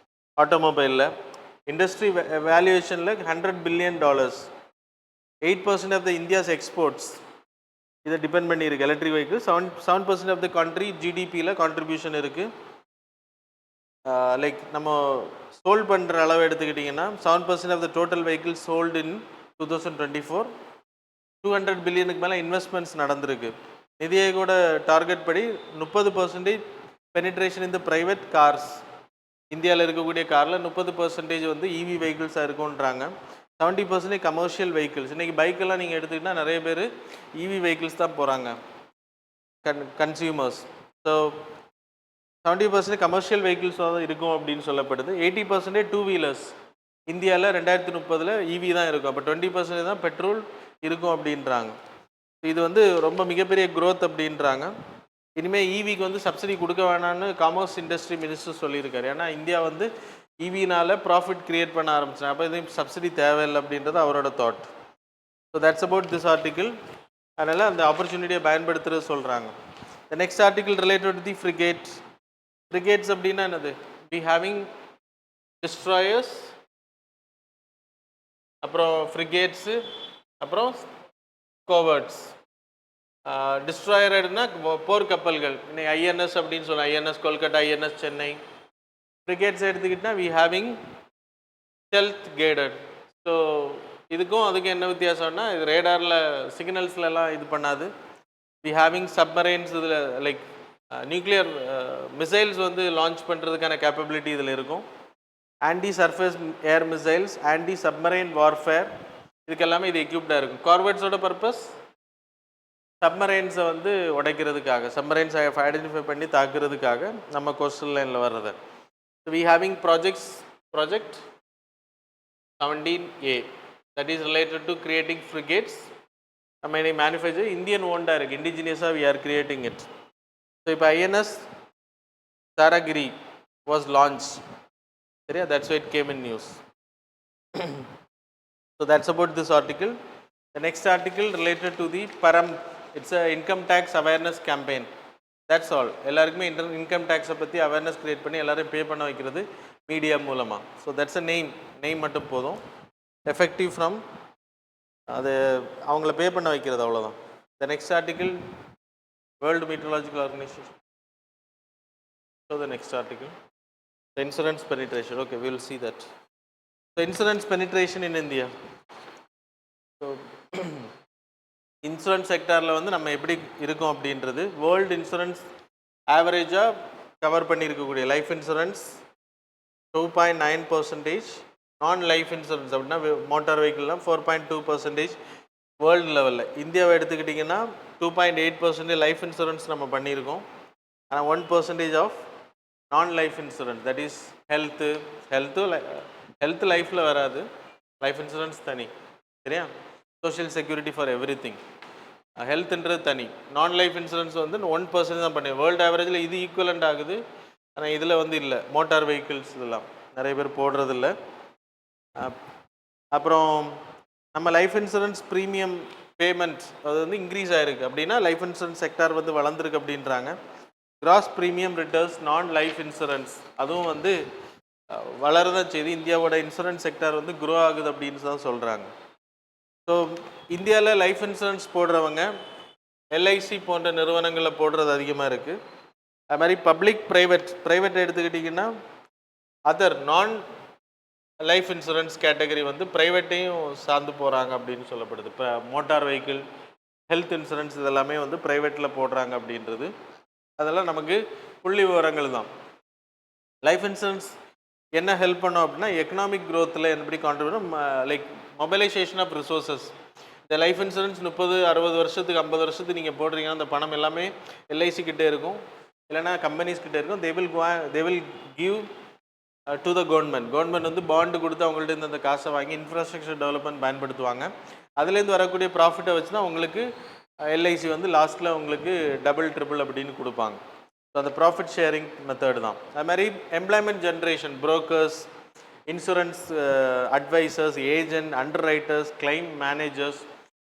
[SPEAKER 1] automobile. Industry valuation like $100 billion. 8% of the India's exports இதை depend பண்ணி இருக்குது electric vehicle. 7% of the country ஜிடிபியில் contribution இருக்குது. Like நம்ம sold பண்ணுற அளவு எடுத்துக்கிட்டிங்கன்னா 7% of the total vehicle sold in 2024. 200 பில்லியனுக்கு மேலே இன்வெஸ்ட்மெண்ட்ஸ் நடந்திருக்கு. நிதி ஆயோகோட டார்கெட் படி 30% பெனிட்ரேஷன் இந்த ப்ரைவேட் கார்ஸ், இந்தியாவில் இருக்கக்கூடிய காரில் 30% வந்து இவி வெஹிக்கிள்ஸாக இருக்குன்றாங்க. 70% கமர்ஷியல் வெஹிக்கிள்ஸ். இன்றைக்கி பைக்கெல்லாம் நீங்கள் எடுத்துக்கிட்டால் நிறைய பேர் இவி வெஹிக்கிள்ஸ் தான் போகிறாங்க கன்சியூமர்ஸ். ஸோ 70% கமர்ஷியல் வெஹிக்கிள்ஸாக தான் இருக்கும் அப்படின்னு சொல்லப்படுது. 80% டூ வீலர்ஸ் இந்தியாவில் 2030 இவி தான் இருக்கும். அப்போ 20% தான் பெட்ரோல் இருக்கும் அப்படின்றாங்க. இது வந்து ரொம்ப மிகப்பெரிய க்ரோத் அப்படின்றாங்க. இனிமேல் ஈவிக்கு வந்து சப்சிடி கொடுக்க வேணான்னு காமர்ஸ் இண்டஸ்ட்ரி மினிஸ்டர் சொல்லியிருக்காரு. ஏன்னா இந்தியா வந்து ஈவினால் ப்ராஃபிட் க்ரியேட் பண்ண ஆரம்பிச்சிட்டாங்க, அப்போ எதுவும் சப்சிடி தேவையில்லை அப்படின்றது அவரோட thought. So that's about this article. அதனால் அந்த ஆப்பர்ச்சுனிட்டியை பயன்படுத்துறது சொல்கிறாங்க. த next article related to the frigate. Frigates அப்படின்னா என்னது, வி ஹேவிங் டிஸ்ட்ராயர்ஸ், அப்புறம் ஃப்ரிகேட்ஸு, அப்புறம் கோவர்ட்ஸ். டிஸ்ட்ராயர் எடுனா போர்க்கப்பல்கள், இன்னைக்கு ஐஎன்எஸ் அப்படின்னு சொல்லலாம், INS Kolkata, INS Chennai. Frigates எடுத்துக்கிட்டால் வி ஹேவிங் ஸ்டெல்த் கேடட். ஸோ இதுக்கும் அதுக்கும் என்ன வித்தியாசம்னா, இது ரேடாரில் சிக்னல்ஸ்லாம் இது பண்ணாது. வி ஹேவிங் சப்மரைன்ஸ், இதில் லைக் நியூக்ளியர் மிசைல்ஸ் வந்து லான்ச் பண்ணுறதுக்கான கேப்பபிலிட்டி இதில் இருக்கும். Anti surface air missiles, anti submarine warfare, இதுக்கெல்லாமே இது எக்யூப்டாக இருக்கும். கார்வெட்ஸோட பர்பஸ் சப்மரைன்ஸை வந்து உடைக்கிறதுக்காக, சப்மரைன்ஸை ஐடென்டிஃபை பண்ணி தாக்குறதுக்காக நம்ம கோஸ்டல் லைனில் வர்றது. So we having project 17A that is related to creating frigates. நம்ம இன்னைக்கு மேனுஃபேக்சர் இந்தியன் ஓன்டாக இருக்குது, இண்டிஜினியஸாக we are creating it. So இப்போ ஐஎன்எஸ் தாராகிரி வாஸ் லான்ச், சரியா, that's why it came in news. So that's about this article. The next article related to the பரம். It's a income tax awareness campaign. That's all. எல்லாருக்குமே income டேக்ஸை பற்றி awareness create பண்ணி எல்லோரும் பே பண்ண வைக்கிறது media மூலமாக. ஸோ தட்ஸ் அ நெய்ம் மட்டும் போதும். எஃபெக்டிவ் ஃப்ரம் அது அவங்கள பே பண்ண வைக்கிறது, அவ்வளோதான். The next article world meteorological organisation. So the next article the insurance penetration. Okay, we will see that. The insurance penetration in India. So insurance செக்டாரில் வந்து நம்ம எப்படி இருக்கோம் அப்படின்றது, வேர்ல்டு இன்சூரன்ஸ் ஆவரேஜாக கவர் பண்ணியிருக்கக்கூடிய life insurance 2.9%, non life insurance அப்படின்னா motor வெஹிக்கிள்லாம் 4.2% வேர்ல்டு லெவலில். இந்தியாவை எடுத்துக்கிட்டிங்கன்னா 2.8% லைஃப் இன்சூரன்ஸ் நம்ம பண்ணியிருக்கோம். ஆனால் 1% of non life insurance, that is health லைஃப்பில் வராது, லைஃப் இன்சூரன்ஸ் தனி. சரியா? Social security for everything. ஹெல்த்துன்றது தனி. நான் லைஃப் இன்சூரன்ஸ் வந்து 1% தான் பண்ணி, வேர்ல்டு ஆவரேஜில் இது ஈக்குவலண்ட் ஆகுது. ஆனால் இதில் வந்து இல்லை, மோட்டார் வெஹிக்கிள்ஸ் இதெல்லாம் நிறைய பேர் போடுறதில்ல. அப்புறம் நம்ம லைஃப் இன்சூரன்ஸ் ப்ரீமியம் பேமெண்ட் அது வந்து இன்க்ரீஸ் ஆகிருக்கு அப்படின்னா லைஃப் இன்சூரன்ஸ் செக்டார் வந்து வளர்ந்துருக்கு அப்படின்றாங்க. கிராஸ் ப்ரீமியம் ரிட்டர்ன்ஸ் நான் லைஃப் இன்சூரன்ஸ் அதுவும் வந்து வளரதான் செய்து இந்தியாவோட இன்சூரன்ஸ் செக்டார் வந்து க்ரோ ஆகுது அப்படின்னு தான் சொல்கிறாங்க. ஸோ இந்தியாவில் லைஃப் இன்சூரன்ஸ் போடுறவங்க எல்ஐசி போன்ற நிறுவனங்களில் போடுறது அதிகமாக இருக்குது. அது மாதிரி பப்ளிக் ப்ரைவேட் எடுத்துக்கிட்டிங்கன்னா அதர் நான் லைஃப் இன்சூரன்ஸ் கேட்டகரி வந்து ப்ரைவேட்டையும் சார்ந்து போகிறாங்க அப்படின்னு சொல்லப்படுது. இப்போ மோட்டார் வெஹிக்கிள், ஹெல்த் இன்சூரன்ஸ் இதெல்லாமே வந்து ப்ரைவேட்டில் போடுறாங்க அப்படின்றது அதெல்லாம் நமக்கு புள்ளி விவரங்கள் தான். லைஃப் இன்சூரன்ஸ் என்ன ஹெல்ப் பண்ணோம் அப்படின்னா எக்கனாமிக் க்ரோத்தில் எப்படி contribute like mobilisation of resources. இந்த லைஃப் இன்சூரன்ஸ் 30-60 வருஷத்துக்கு 50 வருஷத்துக்கு நீங்கள் போடுறீங்கன்னா அந்த பணம் எல்லாமே எல்ஐசி கிட்டே இருக்கும், இல்லைனா கம்பெனிஸ் கிட்டே இருக்கும். They will give to the government வந்து பாண்டு கொடுத்து அவங்கள்ட்ட இந்த காசை வாங்கி இன்ஃப்ராஸ்ட்ரக்சர் டெவலப்மெண்ட் பயன்படுத்துவாங்க. அதுலேருந்து வரக்கூடிய ப்ராஃபிட்டை வச்சு தான் உங்களுக்கு எல்ஐசி வந்து லாஸ்ட்டில் உங்களுக்கு டபுள் ட்ரிபிள் அப்படின்னு கொடுப்பாங்க. ஸோ அந்த ப்ராஃபிட் ஷேரிங் மெத்தட் தான். அது மாதிரி employment generation, brokers, insurance advisers, agent, underwriters, claim managers,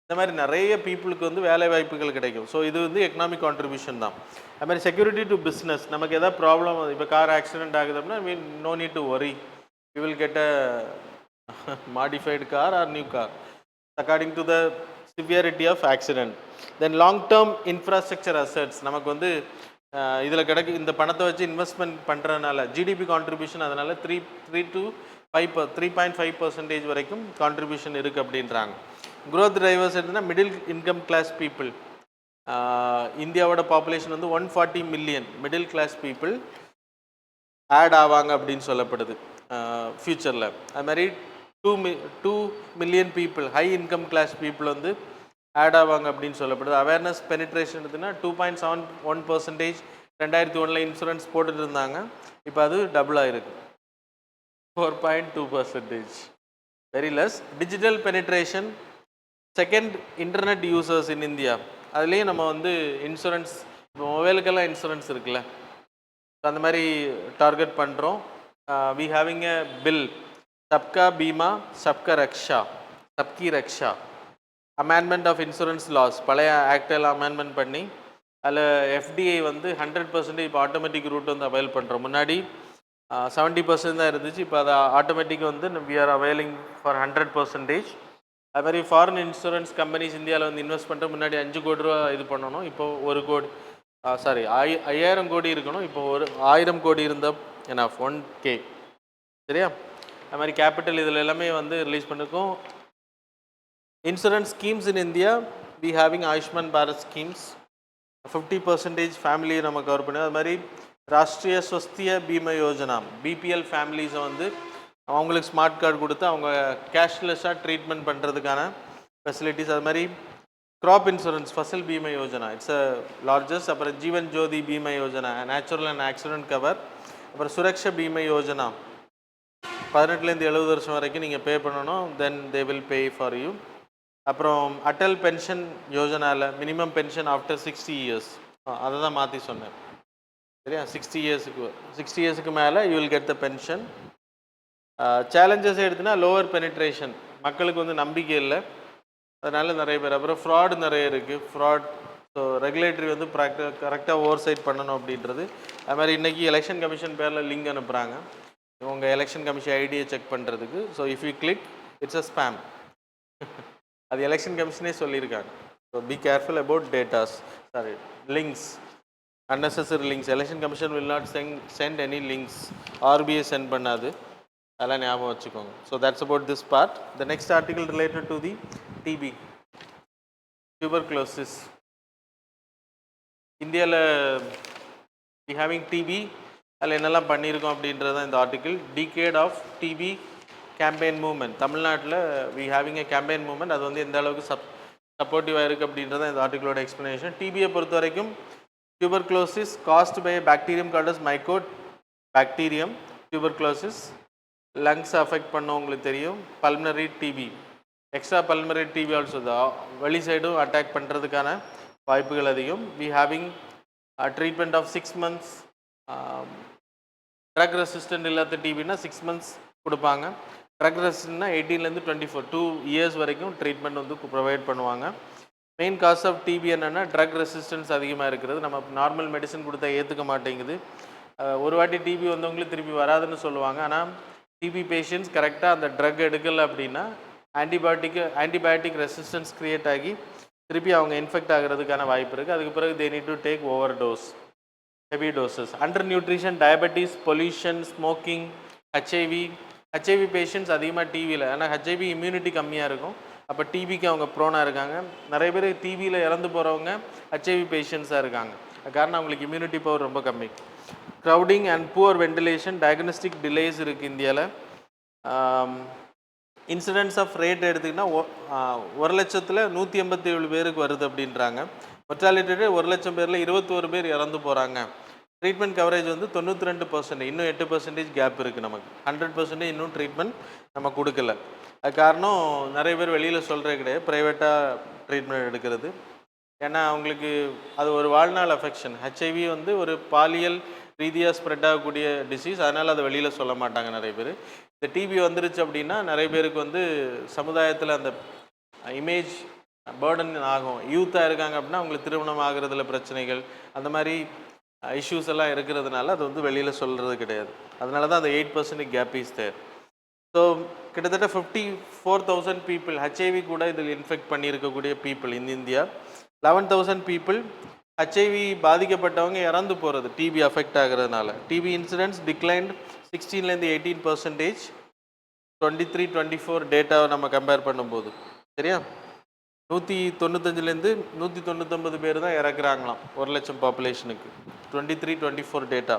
[SPEAKER 1] இந்த மாதிரி நிறைய பீப்புளுக்கு வந்து வேலை வாய்ப்புகள் கிடைக்கும். ஸோ இது வந்து எக்கனாமிக் கான்ட்ரிபியூஷன் தான். அது மாதிரி செக்யூரிட்டி டு பிஸ்னஸ், நமக்கு எதாவது ப்ராப்ளம், இப்போ கார் ஆக்சிடென்ட் ஆகுது அப்படின்னா we no need to worry, we will get a modified car or new car according to the severity of accident. Then long term infrastructure assets, நமக்கு வந்து இதில் இந்த பணத்தை வச்சு இன்வெஸ்ட்மெண்ட் பண்ணுறதுனால ஜிடிபி கான்ட்ரிபியூஷன் அதனால் 3.5% வரைக்கும் கான்ட்ரிபியூஷன் இருக்குது அப்படின்றாங்க. க்ரோத் டிரைவர்ஸ் எடுத்துன்னா மிடில் இன்கம் கிளாஸ் பீப்புள், இந்தியாவோட பாப்புலேஷன் வந்து 140 million middle class people add ஆவாங்க அப்படின்னு சொல்லப்படுது ஃப்யூச்சரில். அது மாதிரி 2 million people high income class people வந்து ஆட் ஆவாங்க அப்படின்னு சொல்லப்படுது. அவேர்னஸ் பெனிட்ரேஷன் எடுத்துன்னா 2.71% 2001 இன்சூரன்ஸ் போட்டுட்டு இருந்தாங்க, இப்போ அது டபுள் ஆகிருக்கு 4.2%, very less. Digital penetration, second internet users in India, அதுலேயும் நம்ம வந்து இன்சூரன்ஸ், இப்போ மொபைலுக்கெல்லாம் இன்சூரன்ஸ் இருக்குல்ல, அந்த மாதிரி டார்கெட் பண்ணுறோம். We having a bill Sabka Bima Sabka Raksha, Sabki Raksha, amendment of insurance laws, பழைய ஆக்டெல்லாம் அமெண்ட்மெண்ட் பண்ணி அதில் எஃப்டிஐ வந்து 100% இப்போ ஆட்டோமேட்டிக் ரூட் வந்து அவைல் பண்ணுறோம். முன்னாடி 70% தான் இருந்துச்சு, இப்போ அதை ஆட்டோமேட்டிக் வந்து வி ஆர் அவைலிங் ஃபார் 100%. அது மாதிரி ஃபாரின் இன்சூரன்ஸ் கம்பெனிஸ் இந்தியாவில் வந்து இன்வெஸ்ட் பண்ணுற முன்னாடி 5 கோடி ரூபா இது பண்ணணும், இப்போ 1 கோடி 5000 கோடி இருக்கணும், இப்போ 1000 கோடி இருந்தால் எனாஃப் 1K. சரியா? அது மாதிரி கேபிட்டல் இதில் எல்லாமே வந்து ரிலீஸ் பண்ணிருக்கோம். Insurance schemes in India, we having Ayushman Bharat schemes, 50% family நம்ம கவர் பண்ணி. அது மாதிரி ராஷ்ட்ரிய ஸ்வஸ்திய பீம யோஜனா, பிபிஎல் ஃபேமிலிஸை வந்து அவங்களுக்கு ஸ்மார்ட் கார்டு கொடுத்து அவங்க கேஷ்லெஸ்ஸாக ட்ரீட்மெண்ட் பண்ணுறதுக்கான ஃபெசிலிட்டிஸ். அது மாதிரி crop insurance, Fasal Bima Yojana, it's a largest. அப்புறம் Jeevan Jyoti Bima Yojana, natural and accident cover. அப்புறம் சுரக்ஷா பீம யோஜனா, 18லேருந்து 70 வருஷம் வரைக்கும் நீங்கள் பே பண்ணணும், then they will pay for you. அப்புறம் அட்டல் பென்ஷன் யோஜனாவில் மினிமம் பென்ஷன் ஆஃப்டர் 60 இயர்ஸ், அதை தான் மாற்றி சொன்னேன். சரியா? 60 இயர்ஸுக்கு மேலே you will get the pension. Challenges எடுத்துனா லோவர் பெனிட்ரேஷன், மக்களுக்கு வந்து நம்பிக்கை இல்லை, அதனால் நிறைய பேர். அப்புறம் ஃப்ராட் நிறைய இருக்குது, ஃப்ராட். ஸோ ரெகுலேட்டரி வந்து கரெக்டாக ஓவர் சைட் பண்ணணும் அப்படின்றது. அது மாதிரி இன்றைக்கி எலெக்ஷன் கமிஷன் பேரில் லிங்க் அனுப்புகிறாங்க உங்கள் எலெக்ஷன் கமிஷன் ஐடியை செக் பண்ணுறதுக்கு. So if you click it's a spam, அது எலெக்ஷன் கமிஷனே சொல்லியிருக்காங்க. So be careful about datas, links, unnecessary links. Election commission will not send any links, RBI send பண்ணாது, அதெல்லாம் ஞாபகம் வச்சுக்கோங்க. So that's about this part. The next article related to the TB, tuberculosis. இந்தியாவில் we having TB, அதில் என்னெல்லாம் பண்ணியிருக்கோம் அப்படின்றது தான் இந்த article. Decade of TB campaign movement தமிழ்நாட்டில் we having a campaign movement, அது வந்து எந்த அளவுக்கு சப்போர்ட்டிவாக இருக்குது அப்படின்றத இந்த ஆர்டிகளோட எக்ஸ்ப்ளனேஷன். டிபியை பொறுத்த வரைக்கும் tuberculosis caused by a bacterium called as mycobacterium tuberculosis. Lungs affect பண்ண உங்களுக்கு தெரியும். Pulmonary TB, extra pulmonary TB also தான் வெளி சைடும் அட்டாக் பண்ணுறதுக்கான வாய்ப்புகள் அதிகம். We having treatment of 6 months. Drug resistant இல்லாத டிபின்னா 6 months கொடுப்பாங்க. ட்ரக் ரெசிஸ்டன்ட்னா 18 to 24 2 years வரைக்கும் ட்ரீட்மெண்ட் வந்து ப்ரொவைட் பண்ணுவாங்க. மெயின் காஸ் ஆஃப் டிபி என்னென்னா ட்ரக் ரெசிஸ்டன்ஸ் அதிகமாக இருக்கிறது. நம்ம நார்மல் மெடிசன் கொடுத்தா ஏற்றுக்க மாட்டேங்குது. ஒரு வாட்டி டிபி வந்தவங்களுக்கு திருப்பி வராதுன்னு சொல்லுவாங்க. ஆனால் டிபி பேஷண்ட்ஸ் கரெக்டாக அந்த ட்ரக் எடுக்கலை அப்படின்னா ஆன்டிபயோட்டிக் ரெசிஸ்டன்ஸ் க்ரியேட் ஆகி திருப்பி அவங்க இன்ஃபெக்ட் ஆகிறதுக்கான வாய்ப்பு இருக்குது. அதுக்கு பிறகு தே need to take over dose, heavy doses. Under nutrition, diabetes, pollution, smoking, HIV patients அதிகமாக டிவியில், ஏன்னா ஹெச்ஐவி இம்யூனிட்டி கம்மியாக இருக்கும். அப்போ டிபிக்கு அவங்க ப்ரோனாக இருக்காங்க. நிறைய பேர் டிபியில் இறந்து போகிறவங்க ஹெச்ஐவி பேஷண்ட்ஸாக இருக்காங்க. காரணம் அவங்களுக்கு இம்யூனிட்டி பவர் ரொம்ப கம்மி. Crowding and poor ventilation, diagnostic delays இருக்குது இந்தியாவில். இன்சிடென்ட்ஸ் ஆஃப் ரேட் எடுத்திங்கன்னா 1,00,187 பேருக்கு வருது அப்படின்றாங்க. மொர்டாலிட்டி ரேட் 1,00,000 பேரில் 21 பேர் இறந்து போகிறாங்க. ட்ரீட்மெண்ட் கவரேஜ் வந்து 92%, இன்னும் 8% கேப் இருக்குது. நமக்கு 100% இன்னும் ட்ரீட்மெண்ட் நம்ம கொடுக்கல. அது காரணம் நிறைய பேர் வெளியில் சொல்கிறது கிடையாது, ப்ரைவேட்டாக ட்ரீட்மெண்ட் எடுக்கிறது. ஏன்னா அவங்களுக்கு அது ஒரு வாழ்நாள் அஃபெக்ஷன். ஹெச்ஐவி வந்து ஒரு பாலியல் ரீதியாக ஸ்ப்ரெட் ஆகக்கூடிய டிசீஸ், அதனால் அதை வெளியில் சொல்ல மாட்டாங்க நிறைய பேர். இந்த டிபி வந்துருச்சு அப்படின்னா நிறைய பேருக்கு வந்து சமுதாயத்தில் அந்த இமேஜ் பேர்டன் ஆகும். யூத்தாக இருக்காங்க அப்படின்னா அவங்களுக்கு திருமணம் ஆகிறதுல பிரச்சனைகள், அந்த மாதிரி இஷ்யூஸ் எல்லாம் இருக்கிறதுனால அது வந்து வெளியில் சொல்கிறது கிடையாது. அதனால தான் அந்த 8% கேப் இஸ் தேர். ஸோ கிட்டத்தட்ட 54,000 பீப்புள் ஹெச்ஐவி கூட இதில் இன்ஃபெக்ட் பண்ணியிருக்கக்கூடிய people in India. 11,000 people HIV பாதிக்கப்பட்டவங்க இறந்து போகிறது டிபி அஃபெக்ட் ஆகிறதுனால. டிபி இன்சிடென்ட்ஸ் டிக்ளைன்ட் 16 to 18%, 23-24 டேட்டாவை நம்ம கம்பேர் பண்ணும்போது. சரியா, 195 to 199 பேர் தான் இறக்குறாங்களாம் 1,00,000 பாப்புலேஷனுக்கு. 23-24 data.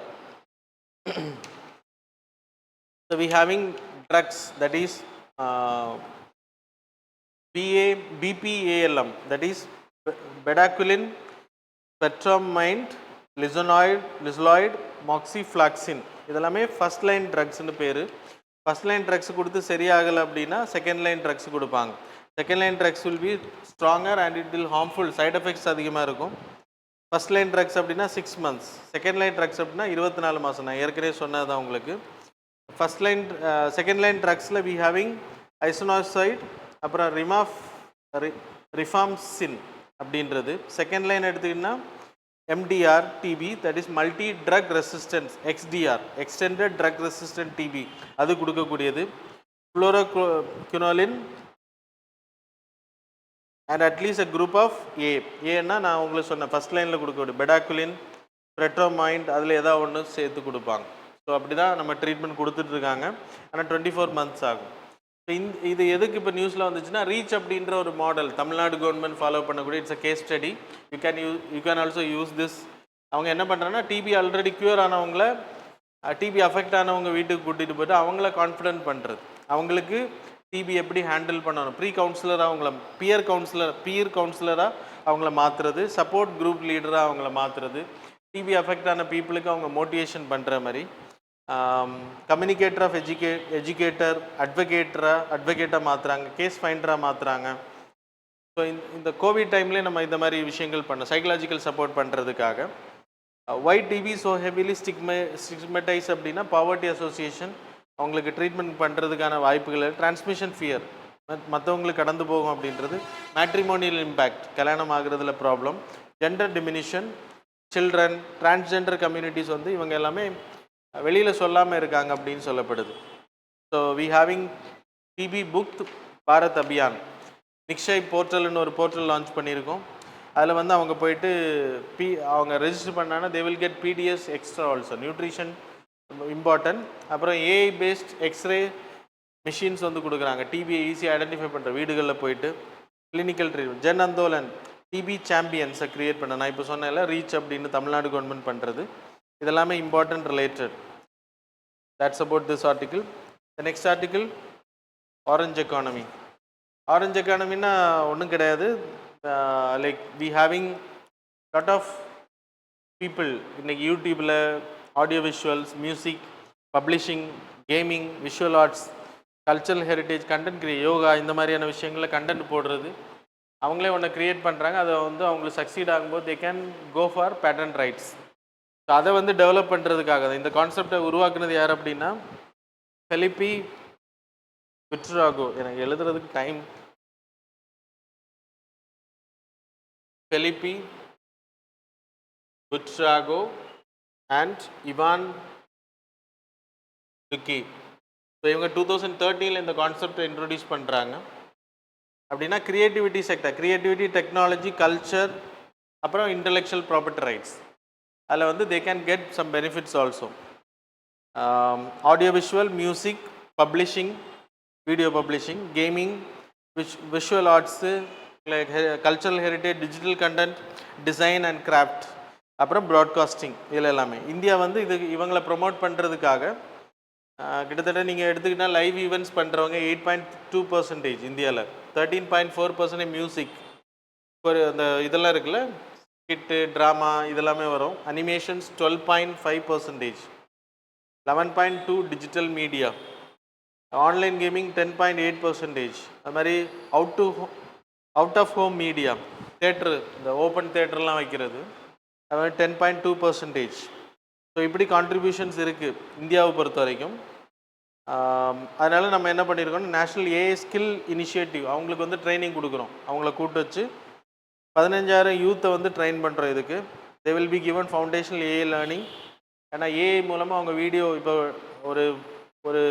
[SPEAKER 1] So we having drugs, that is BPALM, that is bedaquiline, petromide, lizoloid, moxifloxacin. இதெல்லாமே ஃபஸ்ட் லைன் ட்ரக்ஸ்னு பேர். ஃபஸ்ட் லைன் ட்ரக்ஸ் கொடுத்து சரியாகலை அப்படின்னா செகண்ட் லைன் ட்ரக்ஸ் கொடுப்பாங்க. Second line drugs will be stronger and it will harmful, side effects அதிகமாக இருக்கும். First line drugs அப்படின்னா 6 months, செகண்ட் லைன் ட்ரக்ஸ் அப்படின்னா 24 மாதம். நான் ஏற்கனவே சொன்னது தான் உங்களுக்கு. ஃபஸ்ட் லைன் செகண்ட் லைன் ட்ரக்ஸில் வி ஹேவிங் ஐசோனாசைட், அப்புறம் ரிஃபாம்சின் அப்படின்றது. செகண்ட் லைன் எடுத்துக்கிட்டிங்கன்னா MDR TB, that is multi drug resistance, XDR, extended drug resistant TB, அது கொடுக்கக்கூடியது. Fluoroquinoline and at least a group of ஏன்னா நான் உங்களுக்கு சொன்னேன் ஃபஸ்ட் லைனில் கொடுக்கக்கூடிய பெடாக்குலின், பெட்ரோமைண்ட், அதில் ஏதாவது ஒன்று சேர்த்து கொடுப்பாங்க. ஸோ அப்படி தான் நம்ம ட்ரீட்மெண்ட் கொடுத்துட்ருக்காங்க. ஆனால் 24 months ஆகும். ஸோ இது எதுக்கு இப்போ நியூஸில் வந்துச்சுன்னா, ரீச் அப்படின்ற ஒரு மாடல் தமிழ்நாடு கவர்மெண்ட் ஃபாலோ பண்ணக்கூடிய it's a case study. You can also use this. அவங்க என்ன பண்ணுறாங்கன்னா, டிபி ஆல்ரெடி க்யூர் ஆனவங்கள, டிபி அஃபெக்ட் ஆனவங்க வீட்டுக்கு கூட்டிகிட்டு போய்ட்டு அவங்கள கான்ஃபிடென்ட் பண்ணுறது, அவங்களுக்கு டிபி எப்படி ஹேண்டில் பண்ணணும், ப்ரீ கவுன்சிலராக அவங்கள பியர் கவுன்சிலராக அவங்கள மாற்றுறது, சப்போர்ட் குரூப் லீடராக அவங்கள மாற்றுறது, டிபி அஃபெக்ட் ஆன பீப்புளுக்கு அவங்க மோட்டிவேஷன் பண்ணுற மாதிரி, கம்யூனிகேட்டர் ஆஃப் எஜுகேட்டர், அட்வொகேட்டாக மாற்றுறாங்க, கேஸ் ஃபைண்டராக மாற்றுறாங்க. ஸோ இந்த கோவிட் டைம்லேயே நம்ம இந்த மாதிரி விஷயங்கள் பண்ணோம், சைக்கலாஜிக்கல் சப்போர்ட் பண்ணுறதுக்காக. Why TB so heavily stigmatise அப்படின்னா, பாவர்ட்டி அசோசியேஷன் அவங்களுக்கு ட்ரீட்மெண்ட் பண்ணுறதுக்கான வாய்ப்புகள், டிரான்ஸ்மிஷன் ஃபியர், மற்றவங்களுக்கு கடந்து போகும் அப்படின்றது, மேட்ரிமோனியல் இம்பேக்ட், கல்யாணம் ஆகுறதுல problem, gender diminution, children, transgender communities வந்து இவங்க எல்லாமே வெளியில் சொல்லாமல் இருக்காங்க அப்படின்னு சொல்லப்படுது. ஸோ வி ஹேவிங் டிபி புக் பாரத் அபியான், நிக்ஷய் போர்ட்டல்னு ஒரு போர்ட்டல் லான்ச் பண்ணியிருக்கோம். அதில் வந்து அவங்க போயிட்டு அவங்க ரெஜிஸ்டர் பண்ணாங்கன்னா they will get PDS extra also. Nutrition important. அப்புறம் AI பேஸ்ட் எக்ஸ்ரே மிஷின்ஸ் வந்து கொடுக்குறாங்க, டிபியை ஈஸியாக ஐடென்டிஃபை பண்ணுற வீடுகளில் போயிட்டு. Clinical treatment, Jan Andolan, TB சாம்பியன்ஸை க்ரியேட் பண்ண, நான் இப்போ சொன்னேன்ல ரீச் அப்படின்னு தமிழ்நாடு கவர்மெண்ட் பண்ணுறது, இதெல்லாமே important related. That's about this article. The next article, orange economy. Orange எக்கானமின்னா ஒன்றும் கிடையாது. Like we having lot of people இன்னைக்கு யூடியூப்பில் audio visuals, music, publishing, gaming, visual arts, cultural heritage, content yoga, இந்த மாதிரியான விஷயங்களில் கண்டென்ட் போடுறது. அவங்களே ஒன்று க்ரியேட் பண்ணுறாங்க. அதை வந்து அவங்களுக்கு சக்சீட் ஆகும்போது they can go for patent rights. So அதை வந்து டெவலப் பண்ணுறதுக்காக இந்த கான்செப்டை உருவாக்குனது யார் அப்படின்னா ஃபெலிப்பி விட்ராகோ. எனக்கு எழுதுறதுக்கு time. Felipe Buitrago and Ivan Duque. So இவங்க 2013 இந்த கான்செப்டை இன்ட்ரடியூஸ் பண்ணுறாங்க. அப்படின்னா creativity sector, creativity, technology, culture, அப்புறம் இன்டெலெக்சுவல் ப்ராப்பர்ட்டி ரைட்ஸ், அதில் வந்து they can get some benefits also. Audio visual, music, publishing, video publishing, gaming, visual arts, cultural heritage, digital content, design and craft, அப்புறம் broadcasting. இதில் எல்லாமே India வந்து இவங்களை promote பண்ணுறதுக்காக கிட்டத்தட்ட நீங்கள் எடுத்துக்கிட்டால் லைவ் ஈவெண்ட்ஸ் பண்ணுறவங்க 8.2% இந்தியாவில், 13.4% மியூசிக், ஒரு அந்த இதெல்லாம் இருக்குல்ல, ஸ்கிட்டு, ட்ராமா, இதெல்லாமே வரும். Animations 12.5%, 11.2 digital media, online gaming 10.8%, அது மாதிரி out of home media, theatre, இந்த ஓப்பன் தேட்டர்லாம் வைக்கிறது, அது மாதிரி 10.2%. ஸோ இப்படி கான்ட்ரிபியூஷன்ஸ் இருக்குது இந்தியாவை பொறுத்த வரைக்கும். அதனால் நம்ம என்ன பண்ணியிருக்கோம், நேஷ்னல் ஏஐ ஸ்கில் இனிஷியேட்டிவ், அவங்களுக்கு வந்து ட்ரைனிங் கொடுக்குறோம். அவங்கள கூப்பிட்டு வச்சு 15,000 யூத்தை வந்து ட்ரெயின் பண்ணுறோம். இதுக்கு they will be given foundational AI learning. ஏன்னா ஏஐ மூலமாக அவங்க வீடியோ, இப்போ ஒரு ஒரு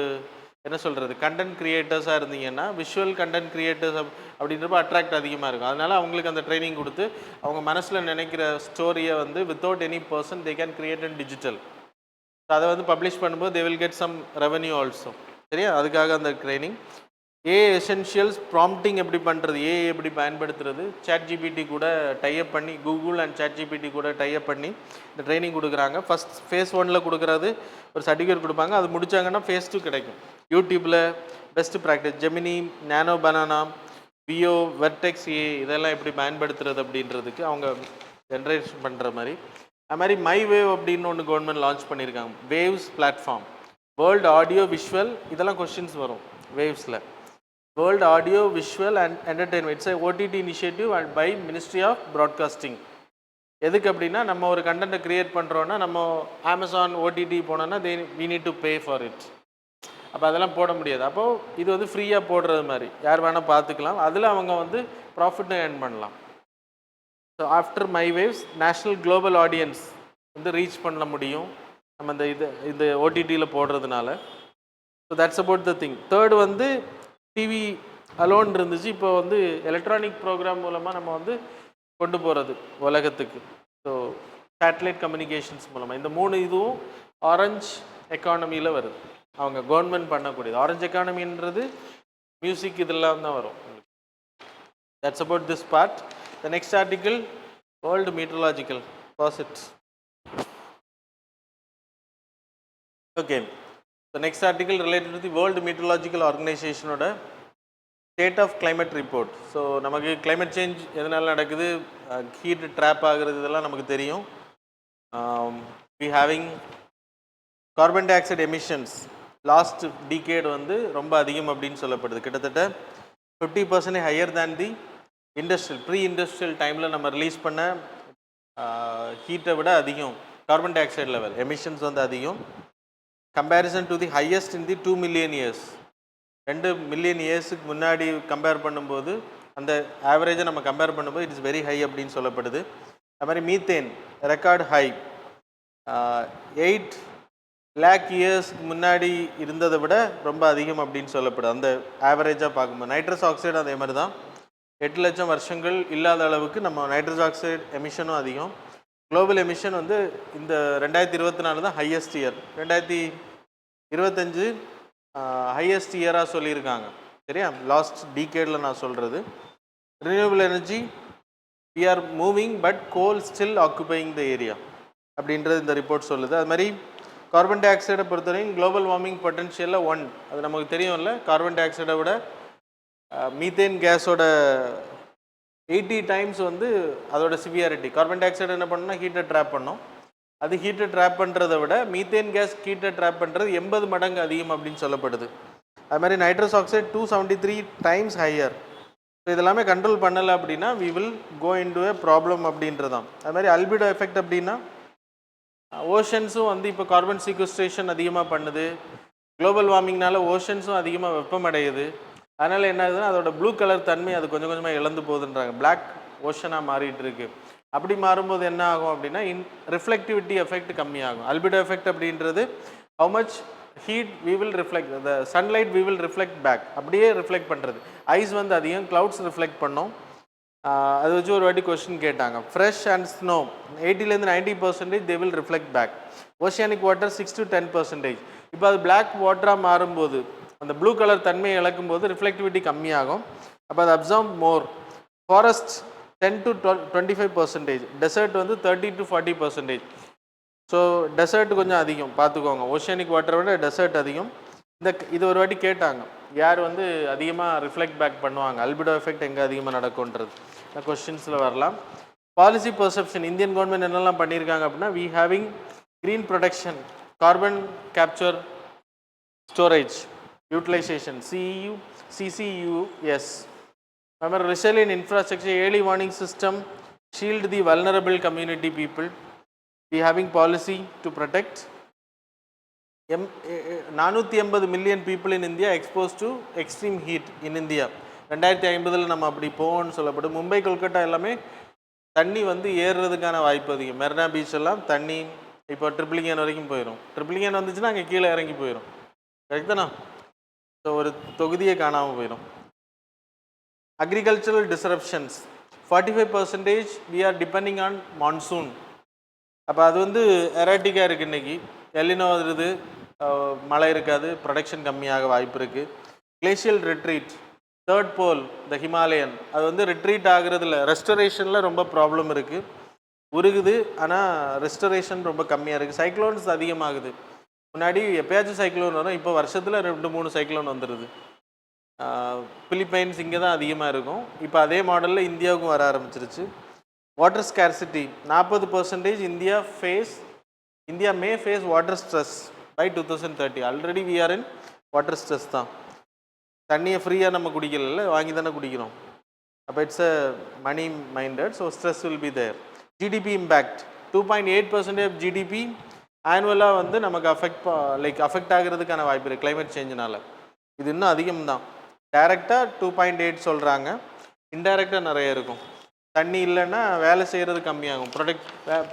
[SPEAKER 1] என்ன சொல்கிறது, கண்டென்ட் க்ரியேட்டர்ஸாக இருந்தீங்கன்னா, விஷுவல் கண்டென்ட் க்ரியேட்டர்ஸ் அப்படின்றப்ப அட்ராக்ட் அதிகமாக இருக்கும். அதனால் அவங்களுக்கு அந்த ட்ரைனிங் கொடுத்து அவங்க மனசில் நினைக்கிற ஸ்டோரியை வந்து without any person they can create and digital. So அதை வந்து பப்ளிஷ் பண்ணும்போது they will get some revenue also. சரியா, அதுக்காக அந்த ட்ரைனிங். ஏஐ எசென்ஷியல்ஸ், ப்ராம்ப்டிங் எப்படி பண்ணுறது, ஏஐ எப்படி பயன்படுத்துறது, ChatGPT கூட டைப் பண்ணி, கூகுள் அண்ட் ChatGPT கூட டைப் பண்ணி இந்த ட்ரைனிங் கொடுக்குறாங்க. ஃபஸ்ட் ஃபேஸ் 1 கொடுக்குறது ஒரு சர்டிஃபிகேட் கொடுப்பாங்க. அது முடித்தாங்கன்னா ஃபேஸ் 2 கிடைக்கும். யூடியூப்பில் பெஸ்ட் ப்ராக்டிஸ், ஜெமினி, நானோ பனானா, வியோ, வெர்டெக்ஸ் ஏஐ, இதெல்லாம் எப்படி பயன்படுத்துறது அப்படின்றதுக்கு அவங்க ஜென்ரேஷன் பண்ணுற மாதிரி. அது மாதிரி மை வேவ் அப்படின்னு ஒன்று கவர்மெண்ட் லான்ச் பண்ணியிருக்காங்க. Waves platform, world audio visual, இதெல்லாம் கொஸ்டின்ஸ் வரும் வேவ்ஸில். World audio visual and entertainment, it's OTT initiative and by ministry of broadcasting. எதுக்கு அப்படின்னா, நம்ம ஒரு கண்டென்ட்டை க்ரியேட் பண்ணுறோன்னா, நம்ம அமேசான் OTT போனோன்னா we need to pay for it. அப்போ அதெல்லாம் போட முடியாது. அப்போது இது வந்து ஃப்ரீயாக போடுறது மாதிரி யார் வேணால் பார்த்துக்கலாம். அதில் அவங்க வந்து ப்ராஃபிட்டும் ஏர்ன் பண்ணலாம். So after my waves national global audience வந்து ரீச் பண்ண முடியும் நம்ம இந்த ஓடிடியில் போடுறதுனால. So that's about the thing. Third வந்து டிவி அலோன் இருந்துச்சு, இப்போ வந்து எலக்ட்ரானிக் ப்ரோக்ராம் மூலமாக நம்ம வந்து கொண்டு போகிறது உலகத்துக்கு. ஸோ சேட்டலைட் கம்யூனிகேஷன்ஸ் மூலமாக இந்த 3 இதுவும் ஆரஞ்ச் எக்கானமியில் வருது. அவங்க கவர்மெண்ட் பண்ணக்கூடியது. ஆரஞ்ச் எக்கானமின்றது மியூசிக் இதெல்லாம் தான் வரும். That's about this part. The next article, World Meteorological, was it? Okay. The next article related to the World Meteorological Organization oda State of Climate Report. So நமக்கு climate change எதனால நடக்குது, heat trap ஆகிறது இதெல்லாம் நமக்கு தெரியும். We having carbon dioxide emissions last decade வந்து ரொம்ப அதிகம் அப்படின்னு சொல்லப்படுது. கிட்டத்தட்ட 50% higher than the pre industrial டைமில் நம்ம ரிலீஸ் பண்ண ஹீட்டை விட அதிகம் carbon dioxide level emissions வந்து அதிகம். Comparison to the highest in the 2 million years, 2 million இயர்ஸுக்கு முன்னாடி கம்பேர் பண்ணும்போது, அந்த ஆவரேஜை நம்ம கம்பேர் பண்ணும்போது இட்ஸ் வெரி ஹை அப்படின்னு சொல்லப்படுது. அது மாதிரி மீத்தேன் ரெக்கார்டு ஹை, 8 லேக் இயர்ஸ்க்கு முன்னாடி இருந்ததை விட ரொம்ப அதிகம் அப்படின்னு சொல்லப்படுது அந்த ஆவரேஜாக பார்க்கும்போது. நைட்ரஸ் ஆக்சைடு அதே மாதிரி தான், 8 லட்சம் வருஷங்கள் இல்லாத அளவுக்கு நம்ம நைட்ரஸ் ஆக்சைடு எமிஷனும் அதிகம். குளோபல் எமிஷன் வந்து இந்த 2024 தான் ஹையஸ்ட் இயர், 2025 ஹையஸ்ட் இயராக சொல்லியிருக்காங்க. சரியா, லாஸ்ட் டீகேடில் நான் சொல்கிறது. Renewable energy we are moving but coal still occupying the area அப்படின்றது இந்த ரிப்போர்ட் சொல்லுது. அது மாதிரி கார்பன் டை ஆக்சைடை பொறுத்தவரைக்கும் குளோபல் வார்மிங் பொட்டன்ஷியலில் 1, அது நமக்கு தெரியும்ல. கார்பன் டை ஆக்சைடை விட மீத்தேன் கேஸோட 80 டைம்ஸ் வந்து அதோட சிவியாரிட்டி. கார்பன் டை ஆக்சைடு என்ன பண்ணணும்னா ஹீட்டை ட்ராப் பண்ணும். அது ஹீட்டை ட்ராப் பண்ணுறதை விட மீத்தேன் கேஸ் ஹீட்டை ட்ராப் பண்ணுறது 80 மடங்கு அதிகம் அப்படின்னு சொல்லப்படுது. அது மாதிரி nitrous oxide 273 times higher. So இதெல்லாமே கண்ட்ரோல் பண்ணலை அப்படின்னா we will go into a problem அப்படின்றதான். அது மாதிரி அல்பிடோ எஃபெக்ட் அப்படின்னா ஓஷன்ஸும் வந்து இப்போ கார்பன் சீக்வஸ்ட்ரேஷன் அதிகமாக பண்ணுது. குளோபல் வார்மிங்னால ஓஷன்ஸும் அதிகமாக வெப்பமடையுது. அதனால் என்ன ஆகுதுன்னா அதோட ப்ளூ கலர் தன்மை அது கொஞ்சம் கொஞ்சமாக இழந்து போகுதுன்றாங்க. பிளாக் ஓஷனாக மாறிட்டு இருக்கு. அப்படி மாறும்போது என்ன ஆகும் அப்படின்னா ரிஃப்ளெக்டிவிட்டி எஃபெக்ட் கம்மியாகும். அல்பிடோ எஃபெக்ட் அப்படின்றது how much heat we will reflect, the sunlight we will reflect back, அப்படியே ரிஃப்ளெக்ட் பண்ணுறது. ஐஸ் வந்து அதிகம், க்ளவுட்ஸ் ரிஃப்ளெக்ட் பண்ணோம். அது வச்சு ஒரு வாட்டி கொஸ்டின் கேட்டாங்க. ஃப்ரெஷ் அண்ட் ஸ்னோ 80லேருந்து 90% they will reflect back. Oceanic water 6 to 10%. இப்போ அது பிளாக் வாட்டராக மாறும்போது அந்த ப்ளூ கலர் தன்மையை இழக்கும் போது ரிஃப்ளெக்டிவிட்டி கம்மியாகும். அப்போ அது absorb more. Forest 10 to 25%, desert வந்து 30 to 40%. ஸோ டெசர்ட் கொஞ்சம் அதிகம் பார்த்துக்கோங்க. ஓஷியானிக் வாட்டரை விட டெசர்ட் அதிகம். இது ஒரு வாட்டி கேட்டாங்க, யார் வந்து அதிகமாக ரிஃப்ளெக்ட் பேக் பண்ணுவாங்க, அல்பிடோ எஃபெக்ட் எங்கே அதிகமாக நடக்கும்ன்றது கொஸ்டின்ஸில் வரலாம். பாலிசி பர்செப்ஷன் இந்தியன் கவர்மெண்ட் என்னெல்லாம் பண்ணியிருக்காங்க அப்படின்னா we having green protection, carbon capture storage utilisation, CCUS. Remember, resilient infrastructure, early warning system, shield the vulnerable community people. We having policy to protect 480 million people in India exposed to extreme heat in India. 2050 நம்ம அப்படி போவோம்னு சொல்லப்படும். மும்பை கொல்கட்டா எல்லாமே தண்ணி வந்து ஏறுறதுக்கான வாய்ப்பு அதிகம். Marina beach எல்லாம் தண்ணி இப்போ ட்ரிபிளிங்கன் வரைக்கும் போயிடும். ட்ரிபிளிங்கன் வந்துச்சுன்னா அங்கே கீழே இறங்கி போயிடும். கரெக்ட் தானே? ஸோ ஒரு தொகுதியே காணாமல் போயிடும். Agricultural disruptions 45% we are depending on monsoon. அப்போ அது வந்து எராட்டிக்காக இருக்குது. இன்றைக்கி எல்லினோ வருது, மழை இருக்காது, ப்ரொடக்ஷன் கம்மியாக வாய்ப்பு இருக்குது. கிளேஷியல் ரிட்ரீட், தேர்ட் போல் த ஹிமாலயன், அது வந்து ரிட்ரீட் ஆகுறதுல ரெஸ்டரேஷனில் ரொம்ப ப்ராப்ளம் இருக்குது. உருகுது, ஆனால் ரெஸ்டரேஷன் ரொம்ப கம்மியாக இருக்குது. சைக்ளோன்ஸ் அதிகமாகுது. முன்னாடி எப்பயாச்சும் சைக்ளோன் வரும், இப்போ வருஷத்தில் 2-3 சைக்ளோன் வந்துடுது. பிலிப்பைன்ஸ் இங்கே தான் அதிகமாக இருக்கும். இப்போ அதே மாடலில் இந்தியாவுக்கும் வர ஆரம்பிச்சிருச்சு. Water scarcity 40% India may face water stress by 2030. Already we are in water stress தான். தண்ணியை ஃப்ரீயாக நம்ம குடிக்கல, வாங்கி தானே குடிக்கிறோம். அப்போ it's a money minded. So stress will be there. GDP impact 2.8% of GDP ஆனுவலாக வந்து நமக்கு அஃபெக்ட் ஆகிறதுக்கான வாய்ப்பு இருக்குது கிளைமேட் சேஞ்சினால. இது இன்னும் அதிகம்தான். டைரெக்டாக 2.8 சொல்கிறாங்க, இன்டைரக்டாக நிறைய இருக்கும். தண்ணி இல்லைன்னா வேலை செய்கிறது கம்மியாகும்.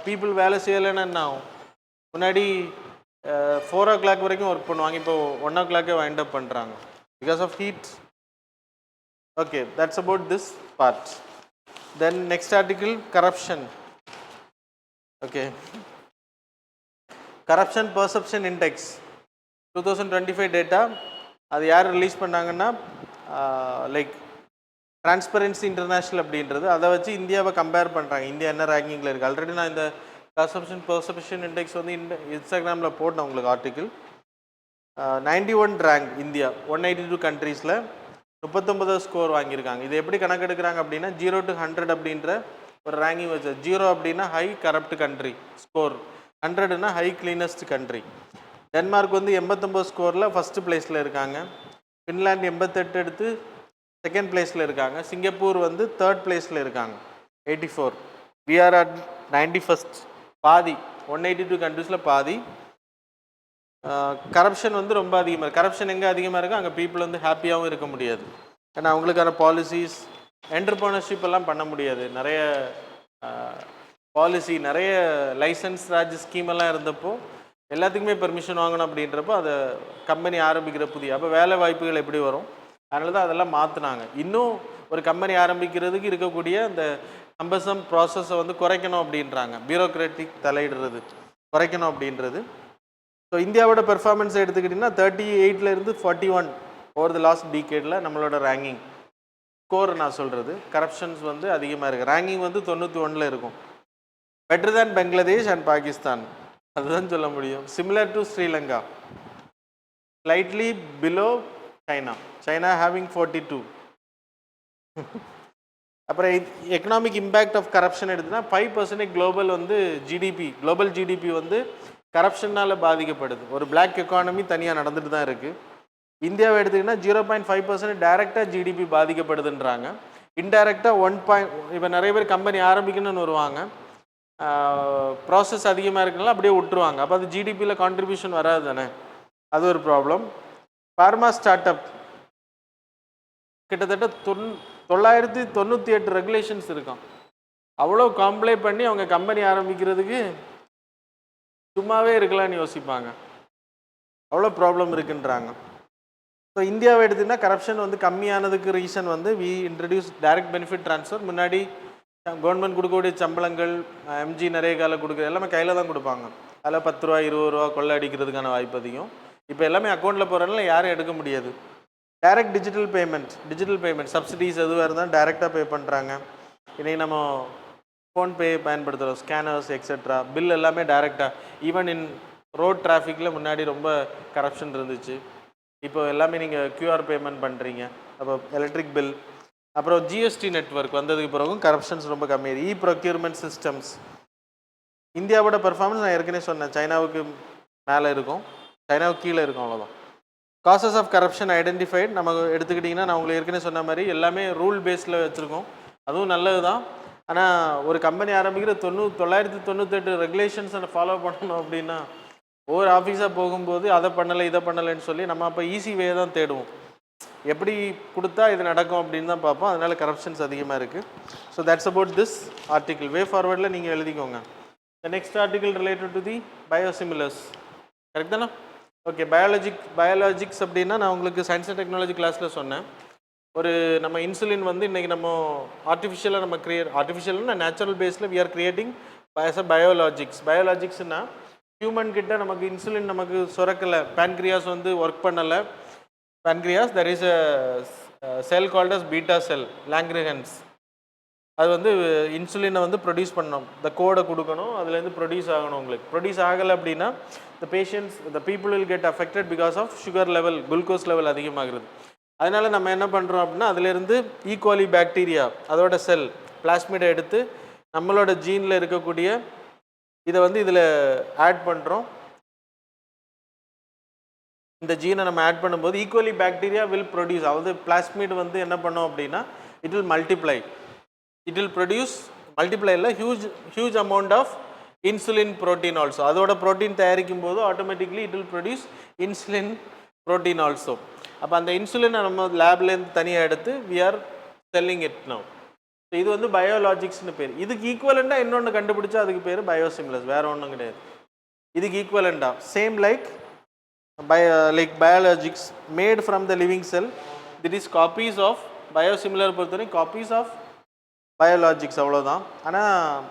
[SPEAKER 1] பீப்புள் வேலை செய்யலைன்னா என்ன ஆகும்? முன்னாடி 4 o'clock வரைக்கும் ஒர்க் பண்ணுவாங்க, இப்போ 1 o'clock வைண்ட் அப் பண்ணுறாங்க because of heat. Okay, that's about this part. Then next article, corruption. Okay, corruption perception index 2025 data. அது யார் ரிலீஸ் பண்ணாங்கன்னா டிரான்ஸ்பரன்சி இன்டர்நேஷ்னல் அப்படின்றது. அதை வச்சு இந்தியாவை கம்பேர் பண்ணுறாங்க. இந்தியா என்ன ரேங்கிங்கில் இருக்குது. ஆல்ரெடி நான் இந்த கன்சம்ஷன் பர்செப்ஷன் இண்டெக்ஸ் வந்து இன்ஸ்டாகிராமில் போட்டேன் உங்களுக்கு ஆர்டிக்கிள். 91 ரேங்க் இந்தியா 182 கண்ட்ரீஸில் 39 ஸ்கோர் வாங்கியிருக்காங்க. இது எப்படி கணக்கெடுக்கிறாங்க அப்படின்னா 0 to 100 அப்படின்ற ஒரு ரேங்கிங் வச்சு. 0 அப்படின்னா ஹை கரப்ட் கண்ட்ரி ஸ்கோர், 100னா ஹை கிளீனஸ்ட் கண்ட்ரி. டென்மார்க் வந்து 89 ஸ்கோரில் ஃபஸ்ட்டு பிளேஸில் இருக்காங்க. ஃபின்லாண்ட் 88 எடுத்து செகண்ட் பிளேஸில் இருக்காங்க. சிங்கப்பூர் வந்து தேர்ட் பிளேஸில் இருக்காங்க 84. We are at 91st. பாதி 182 கண்ட்ரீஸில் பாதி. கரப்ஷன் வந்து ரொம்ப அதிகமாக இருக்குது. கரப்ஷன் எங்கே அதிகமாக இருக்கோ அங்கே பீப்புள் வந்து ஹாப்பியாகவும் இருக்க முடியாது. ஏன்னா அவங்களுக்கான பாலிசிஸ், என்டர்பிரனர்ஷிப் எல்லாம் பண்ண முடியாது. நிறைய பாலிசி, நிறைய லைசன்ஸ் ராஜ் ஸ்கீமெல்லாம் இருந்தப்போ எல்லாத்துக்குமே பெர்மிஷன் வாங்கணும் அப்படின்றப்போ அதை கம்பெனி ஆரம்பிக்கிற அப்போ வேலை வாய்ப்புகள் எப்படி வரும்? அதனால தான் அதெல்லாம் மாற்றினாங்க. இன்னும் ஒரு கம்பெனி ஆரம்பிக்கிறதுக்கு இருக்கக்கூடிய அந்த கம்பல்சம் ப்ராசஸை வந்து குறைக்கணும் அப்படின்றாங்க. பியூரோக்ராட்டிக் தலையிடுறது குறைக்கணும் அப்படின்றது. ஸோ இந்தியாவோட பெர்ஃபார்மன்ஸை எடுத்துக்கிட்டிங்கன்னா 38லேருந்து 41 ஓவர் த லாஸ்ட் டீகேடில் நம்மளோட ரேங்கிங் ஸ்கோர் நான் சொல்கிறது. கரப்ஷன்ஸ் வந்து அதிகமாக இருக்குது. ரேங்கிங் வந்து 91ல் இருக்கும். Better than Bangladesh and Pakistan. அதுதான் சொல்ல முடியும். Similar to Sri Lanka, slightly below China, China having 42. அப்புறம் எக்கனாமிக் இம்பேக்ட் ஆஃப் கரப்ஷன் எடுத்துனா 5% குளோபல் வந்து ஜிடிபி, குளோபல் ஜிடிபி வந்து கரப்ஷனால் பாதிக்கப்படுது. ஒரு பிளாக் எக்கானமி தனியாக நடந்துட்டு தான் இருக்குது. இந்தியாவை எடுத்துக்கிட்டிங்கன்னா 0.5% டைரெக்டாக ஜிடிபி பாதிக்கப்படுதுன்றாங்க. இன்டைரக்டாக 1. இப்போ நிறைய பேர் கம்பெனி ஆரம்பிக்கணும்னு வருவாங்க, ப்ராசஸ் அதிகமாக இருக்குனால அப்படியே விட்டுருவாங்க. அப்போ அது ஜிடிபியில் கான்ட்ரிபியூஷன் வராது தானே, அது ஒரு ப்ராப்ளம். ஃபார்மா ஸ்டார்ட் அப் கிட்டத்தட்ட 998 ரெகுலேஷன்ஸ் இருக்கான். அவ்வளோ காம்ப்ளை பண்ணி அவங்க கம்பெனி ஆரம்பிக்கிறதுக்கு சும்மாவே இருக்கலாம்னு யோசிப்பாங்க, அவ்வளோ ப்ராப்ளம் இருக்குன்றாங்க. ஸோ இந்தியாவை எடுத்துன்னா கரப்ஷன் வந்து கம்மியானதுக்கு ரீசன் வந்து we introduce direct benefit transfer. முன்னாடி கவர்மெண்ட் கொடுக்கக்கூடிய சம்பளங்கள், எம்ஜி நரேகாவில் கொடுக்குற எல்லாமே கையில் தான் கொடுப்பாங்க. அதில் 10 ரூபா 20 ரூபா கொள்ளை அடிக்கிறதுக்கான வாய்ப்பு அதிகம். இப்போ எல்லாமே அக்கௌண்ட்டில் போகிறதுனால யாரும் எடுக்க முடியாது. டைரக்ட் டிஜிட்டல் பேமெண்ட் சப்சிடிஸ் எதுவாக இருந்தாலும் டைரெக்டாக பே பண்ணுறாங்க. இன்றைக்கி நம்ம ஃபோன்பே பயன்படுத்துகிறோம், ஸ்கேனர்ஸ் எக்ஸெட்ரா, பில் எல்லாமே டைரெக்டாக. ஈவன் இன் ரோட் டிராஃபிக்கில் முன்னாடி ரொம்ப கரப்ஷன் இருந்துச்சு, இப்போ எல்லாமே நீங்கள் கியூஆர் பேமெண்ட் பண்ணுறீங்க. அப்போ எலக்ட்ரிக் பில், அப்புறம் ஜிஎஸ்டி நெட்வொர்க் வந்ததுக்கு பிறகும் கரப்ஷன்ஸ் ரொம்ப கம்மியாயிருக்கு. ப்ரொக்யூர்மெண்ட் சிஸ்டம்ஸ், இந்தியாவோட பெர்ஃபார்மன்ஸ் நான் ஏற்கனவே சொன்னேன், சைனாவுக்கு மேலே இருக்கும், சைனாவுக்கு கீழே இருக்கும், அவ்வளோதான். காசஸ் ஆஃப் கரப்ஷன் ஐடென்டிஃபைட் நம்ம எடுத்துக்கிட்டிங்கன்னா, நான் உங்களுக்கு ஏற்கனவே சொன்ன மாதிரி எல்லாமே ரூல் பேஸில் வச்சுருக்கோம், அதுவும் நல்லது தான். ஆனால் ஒரு கம்பெனி ஆரம்பிக்கிற 998 ரெகுலேஷன்ஸை ஃபாலோ பண்ணணும் அப்படின்னா ஒவ்வொரு ஆஃபீஸாக போகும்போது அதை பண்ணலை இதை பண்ணலைன்னு சொல்லி நம்ம அப்போ ஈஸி வே தான் தேடுவோம், எப்படி கொடுத்தா இது நடக்கும் அப்படின்னு தான் பார்ப்போம். அதனால் கரப்ஷன்ஸ் அதிகமாக இருக்குது. So that's about this article. Way ஃபார்வர்டில் நீங்கள் எழுதிக்கோங்க. The next article related to the biosimilars, correct தானே? ஓகே. பயாலஜிக்ஸ் அப்படின்னா நான் உங்களுக்கு சயின்ஸ் அண்ட் டெக்னாலஜி கிளாஸில் சொன்னேன். ஒரு நம்ம இன்சுலின் வந்து இன்றைக்கி நம்ம ஆர்டிஃபிஷியலாக நம்ம ஆர்டிஃபிஷியல்னா நேச்சுரல் பேஸில் வி ஆர் கிரியேட்டிங் பயோலாஜிக்ஸ்னால் ஹியூமன் கிட்ட நமக்கு இன்சுலின் நமக்கு சுரக்கலை, பேன்க்ரியாஸ் வந்து ஒர்க் பண்ணலை. Pancreas there is a cell called as beta cell, லாங்க்ரிஹன்ஸ். அது வந்து இன்சுலினை வந்து ப்ரொடியூஸ் பண்ணணும், இந்த கோடை கொடுக்கணும், அதுலேருந்து ப்ரொடியூஸ் ஆகணும். உங்களுக்கு ப்ரொடியூஸ் ஆகலை அப்படின்னா the people will get affected because of sugar level, glucose level அதிகமாகிறது. அதனால் நம்ம என்ன பண்ணுறோம் அப்படின்னா, அதிலேருந்து ஈகோலி பாக்டீரியா அதோட செல் பிளாஸ்மிடை எடுத்து நம்மளோட ஜீனில் இருக்கக்கூடிய இதை வந்து இதில் ஆட் பண்ணுறோம். இந்த ஜீனை நம்ம ஆட் பண்ணும்போது ஈக்குவலி பாக்டீரியா வில் ப்ரொடியூஸ், அதாவது பிளாஸ்மிட் வந்து என்ன பண்ணோம் அப்படின்னா it will multiply, it will produce மல்டிப்ளைல huge amount of insulin protein also. அதோட ப்ரோட்டீன் தயாரிக்கும் போது automatically it will produce insulin protein also. அப்போ அந்த இன்சுலினை நம்ம லேப்லேருந்து தனியாக எடுத்து we are selling it now. So இது வந்து பயோலாஜிக்ஸ்னு பேர். இதுக்கு ஈக்குவலண்டாக இன்னொன்று கண்டுபிடிச்சா அதுக்கு பேர் பயோசிமிலர்ஸ், வேறு ஒன்றும் கிடையாது. இதுக்கு ஈக்குவலண்டாக same like biologics made from the living cell, that is copies of biosimilar பொறுத்தவரை copies of biologics, அவ்வளோதான். ஆனால்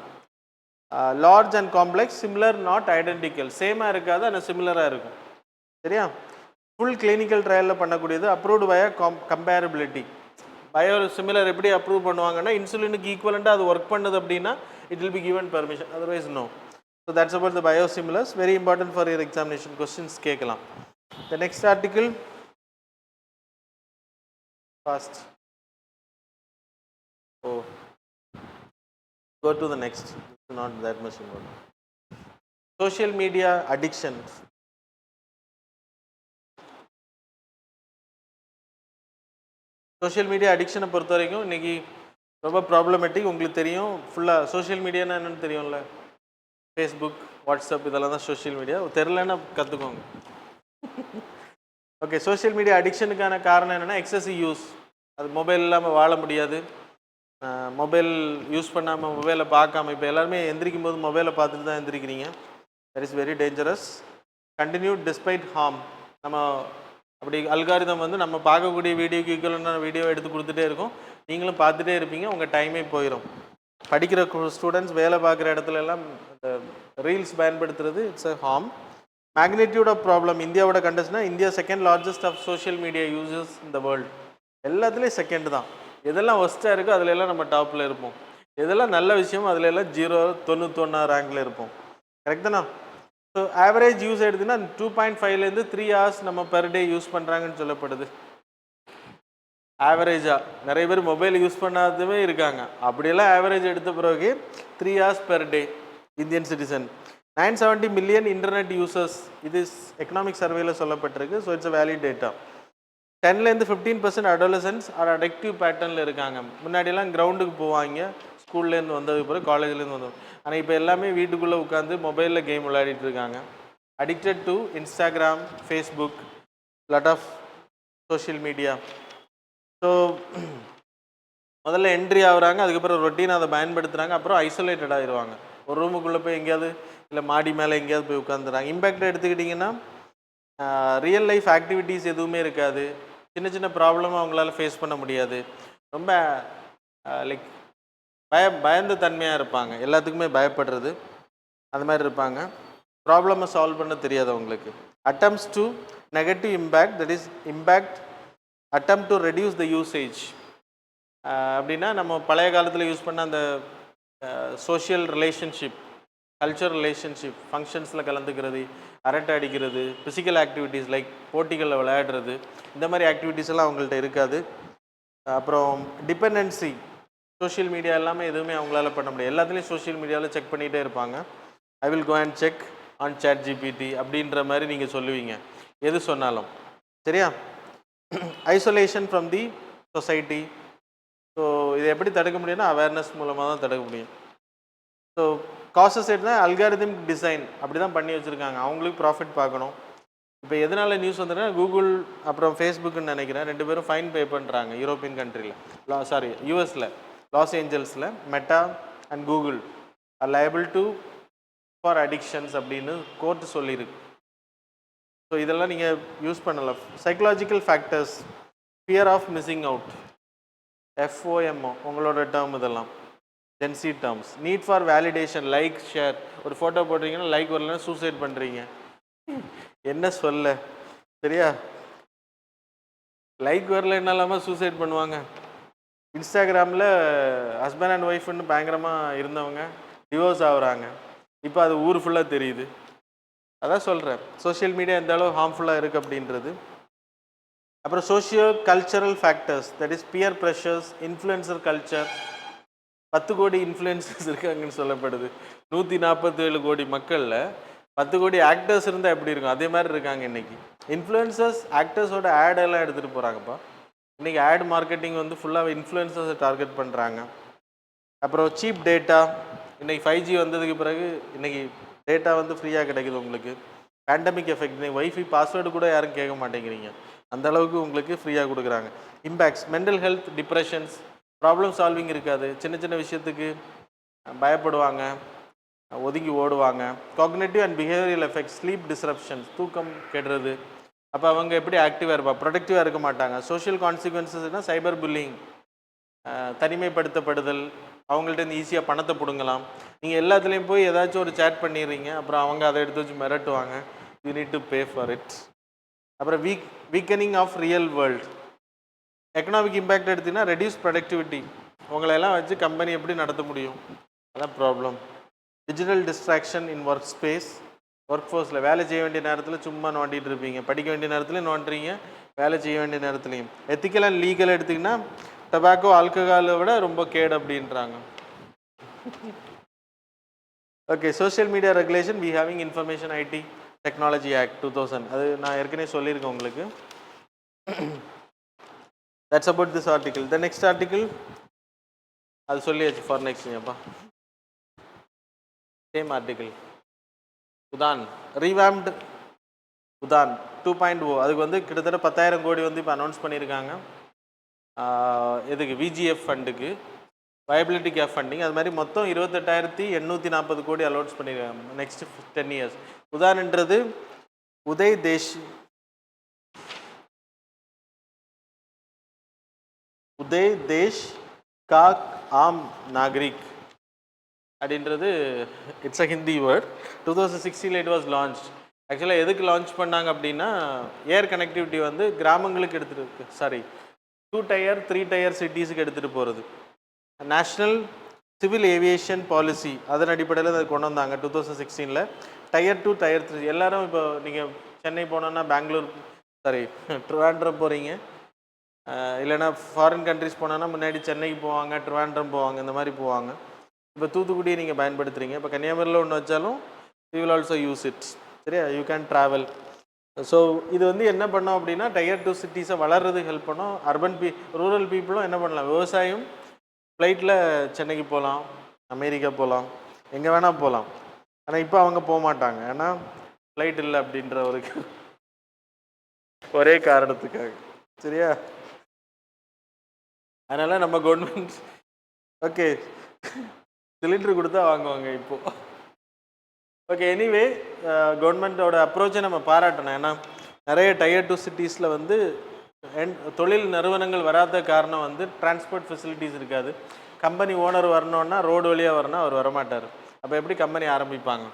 [SPEAKER 1] large and complex, similar not identical, சேமாக இருக்காது ஆனால் சிமிலராக இருக்கும். சரியா? ஃபுல் கிளினிக்கல் ட்ரையலில் பண்ணக்கூடியது, அப்ரூவ்டு பை கம்பேரபிலிட்டி. பயோசிமிலர் எப்படி அப்ரூவ் பண்ணுவாங்கன்னா, இன்சுலினுக்கு ஈக்குவலண்டாக அது ஒர்க் பண்ணுது அப்படின்னா it will be given permission, otherwise no. So that's about the biosimilars, very important for your examination, questions கேட்கலாம். The next article, fast, oh, go to the next, it's not that much important. Social media addiction. Social media அடிக்ஷனை பொறுத்த வரைக்கும் இன்றைக்கி ரொம்ப problematic. உங்களுக்கு தெரியும், ஃபுல்லாக social மீடியானா என்னென்னு தெரியும்ல, ஃபேஸ்புக், வாட்ஸ்அப், இதெல்லாம் தான் சோஷியல் மீடியா. தெரிலன்னா கற்றுக்கோங்க. ஓகே. சோஷியல் மீடியா அடிக்ஷனுக்கான காரணம் என்னென்னா எக்ஸசிவ் யூஸ். அது மொபைல் இல்லாமல் வாழ முடியாது, மொபைல் யூஸ் பண்ணாமல் மொபைலை பார்க்காம, இப்போ எல்லாருமே எந்திரிக்கும் போது மொபைலை பார்த்துட்டு தான் எந்திரிக்கிறீங்க. That is very dangerous. Continue despite harm. நம்ம அப்படி அல்காரிதம் வந்து நம்ம பார்க்கக்கூடிய வீடியோக்கு ஈக்குவலான வீடியோ எடுத்து கொடுத்துட்டே இருக்கும், நீங்களும் பார்த்துட்டே இருப்பீங்க, உங்கள் டைமே போயிடும். படிக்கிற ஸ்டூடெண்ட்ஸ் வேலை பார்க்குற இடத்துல எல்லாம் இந்த ரீல்ஸ் பயன்படுத்துறது it's a harm. Magnitude of problem, இந்தியாவோட கண்டஸ்ட்னா India second largest of social media users in the world. எல்லாத்துலேயும் செகண்ட் தான். எதெல்லாம் ஒஸ்ட்டாக இருக்கோ அதில் எல்லாம் நம்ம டாப்பில் இருப்போம், எதெல்லாம் நல்ல விஷயம் அதில் எல்லாம் 91 ரேங்கில் இருப்போம். கரெக்ட் தானா? ஸோ ஆவரேஜ் யூஸ் எடுத்துன்னா 2.5லேருந்து 3 hours நம்ம பெர் டே யூஸ் பண்ணுறாங்கன்னு சொல்லப்படுது. ஆவரேஜாக நிறைய பேர் மொபைல் யூஸ் பண்ணாதவே இருக்காங்க. அப்படியெல்லாம் ஆவரேஜ் எடுத்த பிறகு 3 hours per day Indian citizen. 970 million internet users, இது எக்கனாமிக் சர்வேல சொல்லப்பட்டிருக்கு. So it's a valid data. 10லேருந்து 15% அடோலசன்ஸ் ஆர் அடிக்டிவ் பேட்டர்னில் இருக்காங்க. முன்னாடியெல்லாம் கிரவுண்டுக்கு போவாங்க ஸ்கூல்லேருந்து வந்ததுக்கு பிறகு, காலேஜ்லேருந்து வந்தது. ஆனால் இப்போ எல்லாமே வீட்டுக்குள்ளே உட்காந்து மொபைலில் கேம் விளையாடிட்டு இருக்காங்க. Addicted to Instagram, Facebook, lot of social media. So முதல்ல என்ட்ரி ஆகுறாங்க, அதுக்கப்புறம் ரொட்டீன் அதை பயன்படுத்துகிறாங்க, அப்புறம் ஐசோலேட்டட் ஆகிடுவாங்க. ஒரு ரூமுக்குள்ளே போய் எங்கேயாவது இல்லை மாடி மேலே எங்கேயாவது போய் உட்காந்துறாங்க. இம்பேக்ட் எடுத்துக்கிட்டிங்கன்னா ரியல் லைஃப் ஆக்டிவிட்டீஸ் எதுவுமே இருக்காது. சின்ன சின்ன ப்ராப்ளமாக அவங்களால ஃபேஸ் பண்ண முடியாது. ரொம்ப லைக் பயந்த தன்மையாக இருப்பாங்க, எல்லாத்துக்குமே பயப்படுறது அந்த மாதிரி இருப்பாங்க. ப்ராப்ளமை சால்வ் பண்ண தெரியாது அவங்களுக்கு. Attempts to negative impact, that is impact attempt to reduce the usage. அப்படின்னா நம்ம பழைய காலத்தில் யூஸ் பண்ண அந்த சோஷியல் ரிலேஷன்ஷிப், கல்ச்சர் ரிலேஷன்ஷிப், ஃபங்க்ஷன்ஸில் கலந்துக்கிறது, அரட்டை அடிக்கிறது, ஃபிசிக்கல் ஆக்டிவிட்டீஸ் லைக் போட்டிகளில் விளையாடுறது, இந்த மாதிரி ஆக்டிவிட்டீஸ் எல்லாம் அவங்கள்ட்ட இருக்காது. அப்புறம் டிபெண்டன்சி, சோஷியல் மீடியா எல்லாமே எதுவுமே அவங்களால பண்ண முடியாது. எல்லாத்துலேயும் சோஷியல் மீடியாவில் செக் பண்ணிகிட்டே இருப்பாங்க. I will go and check on ChatGPT அப்படின்ற மாதிரி நீங்கள் சொல்லுவீங்க எது சொன்னாலும், சரியா? Isolation from the society. So இதை எப்படி தடுக்க முடியும்னா அவேர்னஸ் மூலமாக தான் தடுக்க முடியும். ஸோ காசஸ் எடுத்தால் அல்காரிதம் டிசைன் அப்படி தான் பண்ணி வச்சுருக்காங்க, அவங்களுக்கு ப்ராஃபிட் பார்க்கணும். இப்போ எதனால் நியூஸ் வந்துன்னா கூகுள் அப்புறம் ஃபேஸ்புக்குன்னு நினைக்கிறேன், 2 பேரும் ஃபைன் பே பண்ணுறாங்க யூரோப்பியன் கண்ட்ரியில், யூஎஸில் லாஸ் ஏஞ்சல்ஸில். Meta and Google are liable to for addictions அப்படின்னு கோர்ட்டு சொல்லியிருக்கு. ஸோ இதெல்லாம் நீங்கள் யூஸ் பண்ணலாம். Psychological factors, fear of missing out, FOMO உங்களோட டேர்ம் இதெல்லாம், Gen Z terms. Need for validation, like, share. ஒரு ஃபோட்டோ போடுறீங்கன்னா லைக் வரலன்னா சூசைட் பண்ணுறீங்க. என்ன சொல்ல, சரியா? லைக் வரல என்ன இல்லாமல் சூசைட் பண்ணுவாங்க. இன்ஸ்டாகிராமில் ஹஸ்பண்ட் அண்ட் ஒய்ஃப்னு பயங்கரமாக இருந்தவங்க டிவோர்ஸ் ஆகுறாங்க. இப்போ அது ஊர் ஃபுல்லாக தெரியுது. அதான் சொல்கிறேன், சோஷியல் மீடியா எந்த அளவு ஹார்ம்ஃபுல்லாக இருக்குது அப்படின்றது. அப்புறம் socio cultural factors, that is peer pressures, influencer culture. 10 கோடி இன்ஃப்ளூயன்சர்ஸ் இருக்காங்கன்னு சொல்லப்படுது. 147 கோடி மக்களில் 10 கோடி ஆக்டர்ஸ் இருந்தால் எப்படி இருக்கும், அதே மாதிரி இருக்காங்க இன்றைக்கி. இன்ஃப்ளூயன்சர்ஸ் ஆக்டர்ஸோட ஆடெல்லாம் எடுத்துகிட்டு போகிறாங்கப்பா. இன்றைக்கி ஆட் மார்க்கெட்டிங் வந்து ஃபுல்லாக இன்ஃப்ளூயன்சர்ஸை டார்கெட் பண்ணுறாங்க. அப்புறம் சீப் டேட்டா, இன்றைக்கி 5G வந்ததுக்கு பிறகு இன்றைக்கி டேட்டா வந்து ஃப்ரீயாக கிடைக்குது உங்களுக்கு. பேண்டமிக் எஃபெக்ட், இன்றைக்கி வைஃபை பாஸ்வேர்டு கூட யாரும் கேட்க மாட்டேங்கிறீங்க, அந்த அளவுக்கு உங்களுக்கு ஃப்ரீயாக கொடுக்குறாங்க. Impacts, mental health, depressions, problem solving இருக்காது, சின்ன சின்ன விஷயத்துக்கு பயப்படுவாங்க, ஒதுங்கி ஓடுவாங்க. Cognitive and behavioural effects, sleep disruptions, தூக்கம் கெடுறது. அப்போ அவங்க எப்படி ஆக்டிவாக இருப்பாங்க, ப்ரொடக்டிவாக இருக்க மாட்டாங்க. சோஷியல் கான்சிக்வன்சஸ்னால் சைபர் புல்லிங், தனிமைப்படுத்தப்படுதல், அவங்கள்ட்ட ஈஸியாக பணத்தை பிடுங்கலாம். நீங்கள் எல்லாத்துலேயும் போய் ஏதாச்சும் ஒரு சேட் பண்ணிடுறீங்க, அப்புறம் அவங்க அதை எடுத்து வச்சு மிரட்டுவாங்க, you need to pay for it. அப்புறம் weakening of real world. Economic impact எடுத்திங்கன்னா ரெடியூஸ் ப்ரொடக்டிவிட்டி, உங்களெல்லாம் வச்சு கம்பெனி எப்படி நடத்த முடியும், அதான் problem. Digital distraction in work space, work ஃபோர்ஸில் வேலை செய்ய வேண்டிய நேரத்தில் சும்மா நோண்டிகிட்டு இருப்பீங்க, படிக்க வேண்டிய நேரத்துலையும் நோண்டுறீங்க, வேலை செய்ய வேண்டிய நேரத்துலையும். எத்திக்கல் அண்ட் லீகல் எடுத்திங்கன்னா டொபாக்கோ, ஆல்கஹாலை விட ரொம்ப கேடு அப்படின்றாங்க. Okay, social media regulation, we having information IT technology act 2000, அது நான் ஏற்கனவே சொல்லியிருக்கேன் உங்களுக்கு. That's about this article. The next article அது சொல்லியாச்சு, ஃபார் நெக்ஸ்ட்ப்பா same article. Udan revamped Udan 2.0, அதுக்கு வந்து கிட்டத்தட்ட 10,000 கோடி வந்து இப்போ அனௌன்ஸ் பண்ணியிருக்காங்க. எதுக்கு, VGF ஃபண்டுக்கு, வயபிலிட்டி கேப் ஃபண்டிங். அது மாதிரி மொத்தம் 28,840 கோடி அலோட்ஸ் பண்ணியிருக்காங்க நெக்ஸ்ட் 10 இயர்ஸ். உதான்ன்றது உதய் தேஷ் கா ஆம் நாகரிக் அப்படின்றது it's a Hindi word. 2016 it was launch. ஆக்சுவலாக எதுக்கு லான்ச் பண்ணாங்க அப்படின்னா, ஏர் கனெக்டிவிட்டி வந்து கிராமங்களுக்கு எடுத்துகிட்டு 2 tier 3 tier சிட்டிஸுக்கு எடுத்துகிட்டு போகிறது. நேஷ்னல் சிவில் ஏவியேஷன் பாலிசி அதன் அடிப்படையில் அதை கொண்டு வந்தாங்க 2016. டயர் 2 டயர் 3 எல்லாரும் இப்போ நீங்கள் சென்னை போனோன்னா பெங்களூர் ட்ரிவாண்ட்ரம் போகிறீங்க, இல்லைன்னா ஃபாரின் கண்ட்ரிஸ் போனோன்னா முன்னாடி சென்னைக்கு போவாங்க, ட்ரிவாண்ட்ரம் போவாங்க, இந்த மாதிரி போவாங்க. இப்போ தூத்துக்குடியை நீங்கள் பயன்படுத்துகிறீங்க. இப்போ கன்னியாகுமரியில் ஒன்று வச்சாலும் you will also use it. சரியா, யூ கேன் ட்ராவல். ஸோ இது வந்து என்ன பண்ணோம் அப்படின்னா டயர் 2 சிட்டிஸை வளர்றதுக்கு ஹெல்ப் பண்ணோம். ரூரல் பீப்புளும் என்ன பண்ணலாம், விவசாயம் ஃப்ளைட்டில் சென்னைக்கு போகலாம், அமெரிக்கா போகலாம், எங்கே வேணால் போகலாம். ஆனால் இப்போ அவங்க போக மாட்டாங்க, ஏன்னா ஃப்ளைட் இல்லை அப்படின்ற ஒரே காரணத்துக்காக. சரியா, அதனால் நம்ம கவர்மெண்ட் ஓகே சிலிண்டர் கொடுத்தா வாங்குவாங்க இப்போ. ஓகே, எனிவே கவர்மெண்ட்டோட அப்ரோச்சை நம்ம பாராட்டணும். ஏன்னா நிறைய டயர் 2 சிட்டிஸில் வந்து தொழில் நிறுவனங்கள் வராத காரணம் வந்து டிரான்ஸ்போர்ட் ஃபெசிலிட்டிஸ் இருக்காது. கம்பெனி ஓனர் வரணுன்னா ரோடு வழியாக வரணும், அவர் வரமாட்டார். அப்போ எப்படி கம்பெனி ஆரம்பிப்பாங்க?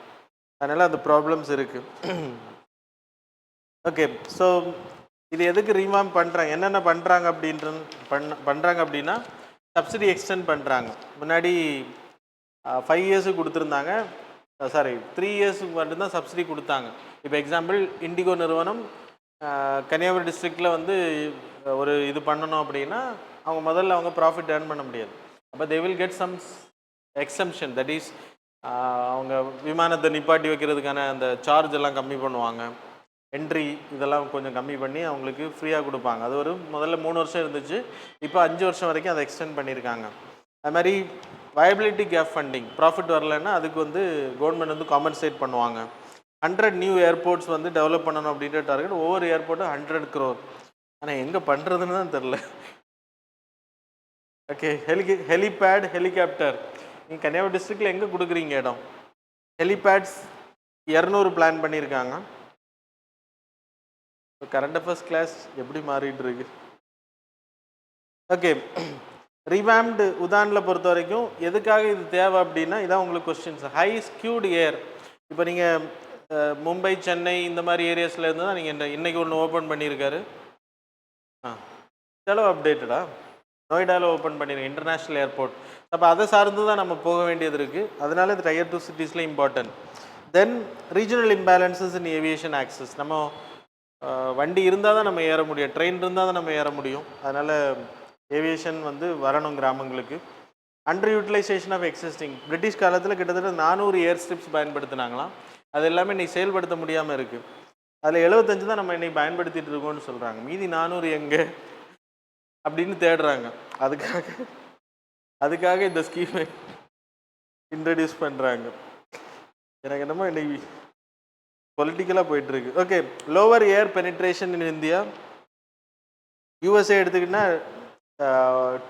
[SPEAKER 1] அதனால் அந்த ப்ராப்ளம்ஸ் இருக்குது. ஓகே, ஸோ இது எதுக்கு ரீவாம் பண்ணுறாங்க, என்னென்ன பண்ணுறாங்க பண்ணுறாங்க அப்படின்னா சப்சிடி எக்ஸ்டெண்ட் பண்ணுறாங்க. முன்னாடி 5 இயர்ஸுக்கு கொடுத்துருந்தாங்க, 3 இயர்ஸுக்கு மட்டும்தான் சப்சிடி கொடுத்தாங்க. இப்போ எக்ஸாம்பிள் இண்டிகோ நிறுவனம் கன்னியாகுமரி டிஸ்ட்ரிக்டில் வந்து ஒரு இது பண்ணணும் அப்படின்னா அவங்க முதல்ல அவங்க ப்ராஃபிட் ஏர்ன் பண்ண முடியாது. அப்போ they will get some exemption, that is அவங்க விமானத்தை நிப்பாட்டி வைக்கிறதுக்கான அந்த சார்ஜ் எல்லாம் கம்மி பண்ணுவாங்க, என்ட்ரி இதெல்லாம் கொஞ்சம் கம்மி பண்ணி அவங்களுக்கு ஃப்ரீயாக கொடுப்பாங்க. அது ஒரு முதல்ல 3 வருஷம் இருந்துச்சு, இப்போ 5 வருஷம் வரைக்கும் அதை எக்ஸ்டெண்ட் பண்ணியிருக்காங்க. அது மாதிரி வயபிலிட்டி கேப் ஃபண்டிங், ப்ராஃபிட் வரலைன்னா அதுக்கு வந்து கவர்மெண்ட் வந்து காம்பன்சேட் பண்ணுவாங்க. 100 நியூ ஏர்போர்ட்ஸ் வந்து டெவலப் பண்ணணும் அப்படின்ற டார்கெட். ஒவ்வொரு ஏர்போர்ட்டும் 100 crore. ஆனால் எங்கே பண்ணுறதுன்னு தான் தெரில. ஓகே, ஹெலிபேட், ஹெலிகாப்டர் நீங்கள் கன்னியாகுமரி டிஸ்ட்ரிக்டில் எங்கே கொடுக்குறீங்க இடம்? ஹெலிபேட்ஸ் 200 பிளான் பண்ணியிருக்காங்க. கரண்ட் அஃபேர்ஸ் கிளாஸ் எப்படி மாறிட்டு இருக்கு? ஓகே, ரிவாம்டு உதானில் பொறுத்த வரைக்கும் எதுக்காக இது தேவை அப்படின்னா இதான் உங்களுக்கு கொஸ்டின்ஸ். ஹை ஸ்கியூட் ஏர், இப்போ நீங்கள் மும்பை, சென்னை இந்த மாதிரி ஏரியாஸில் இருந்து தான் நீங்கள் இன்றைக்கி ஒன்று ஓப்பன் பண்ணியிருக்காரு. செலவு அப்டேட்டடா நோய்டாவில் ஓப்பன் பண்ணியிருக்கேன் இன்டர்நேஷ்னல் ஏர்போர்ட். அப்போ அதை சார்ந்து தான் நம்ம போக வேண்டியது இருக்குது. அதனால இது டயர் 2 சிட்டிஸில் இம்பார்ட்டன்ட். தென் ரீஜனல் இம்பேலன்சஸ் இன் ஏவியேஷன் ஆக்சஸ். நம்ம வண்டி இருந்தால் தான் நம்ம ஏற முடியும், ட்ரெயின் இருந்தால் தான் நம்ம ஏற முடியும். அதனால் ஏவியேஷன் வந்து வரணும் கிராமங்களுக்கு. Under utilisation of existing, British காலத்தில் கிட்டத்தட்ட 400 ஏர் ஸ்ட்ரிப்ஸ் பயன்படுத்தினாங்களாம். அது எல்லாமே இன்றைக்கி செயல்படுத்த முடியாமல் இருக்குது. அதில் 75 தான் நம்ம இன்றைக்கி பயன்படுத்திகிட்டு இருக்கோம்னு சொல்கிறாங்க. மீதி 400 எங்கே அப்படின்னு தேடுறாங்க. அதுக்காக இந்த ஸ்கீமை இன்ட்ரடியூஸ் பண்ணுறாங்க. எனக்கு என்னமோ இன்னைக்கு பொலிட்டிக்கலாக போயிட்டுருக்கு. Okay, lower air penetration in India. USA எடுத்துக்கிட்டா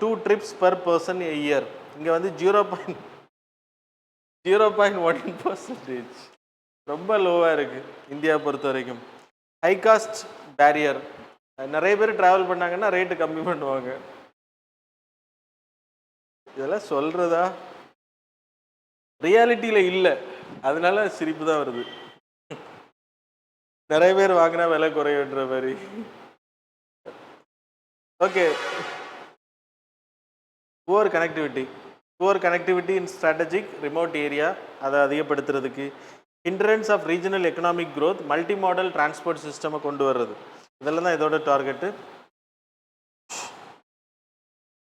[SPEAKER 1] 2 trips per person a year. இங்கே வந்து 0.1%. ரொம்ப லோவாக இருக்குது இந்தியா பொறுத்த வரைக்கும். ஹை காஸ்ட் பேரியர், நிறைய பேர் ட்ராவல் பண்ணாங்கன்னா ரேட்டு கம்மி பண்ணுவாங்க. இதெல்லாம் சொல்கிறதா, ரியாலிட்டியில் இல்லை, அதனால சிரிப்பு தான் வருது. நிறைய பேர் வாங்கினா விலை குறையுன்ற மாதிரி. Okay, poor connectivity in strategic remote area, அதை அதிகப்படுத்துறதுக்கு. Hindrance of regional economic growth, multi modal transport சிஸ்டமை கொண்டு வர்றது, இதெல்லாம் தான் இதோட டார்கெட்டு.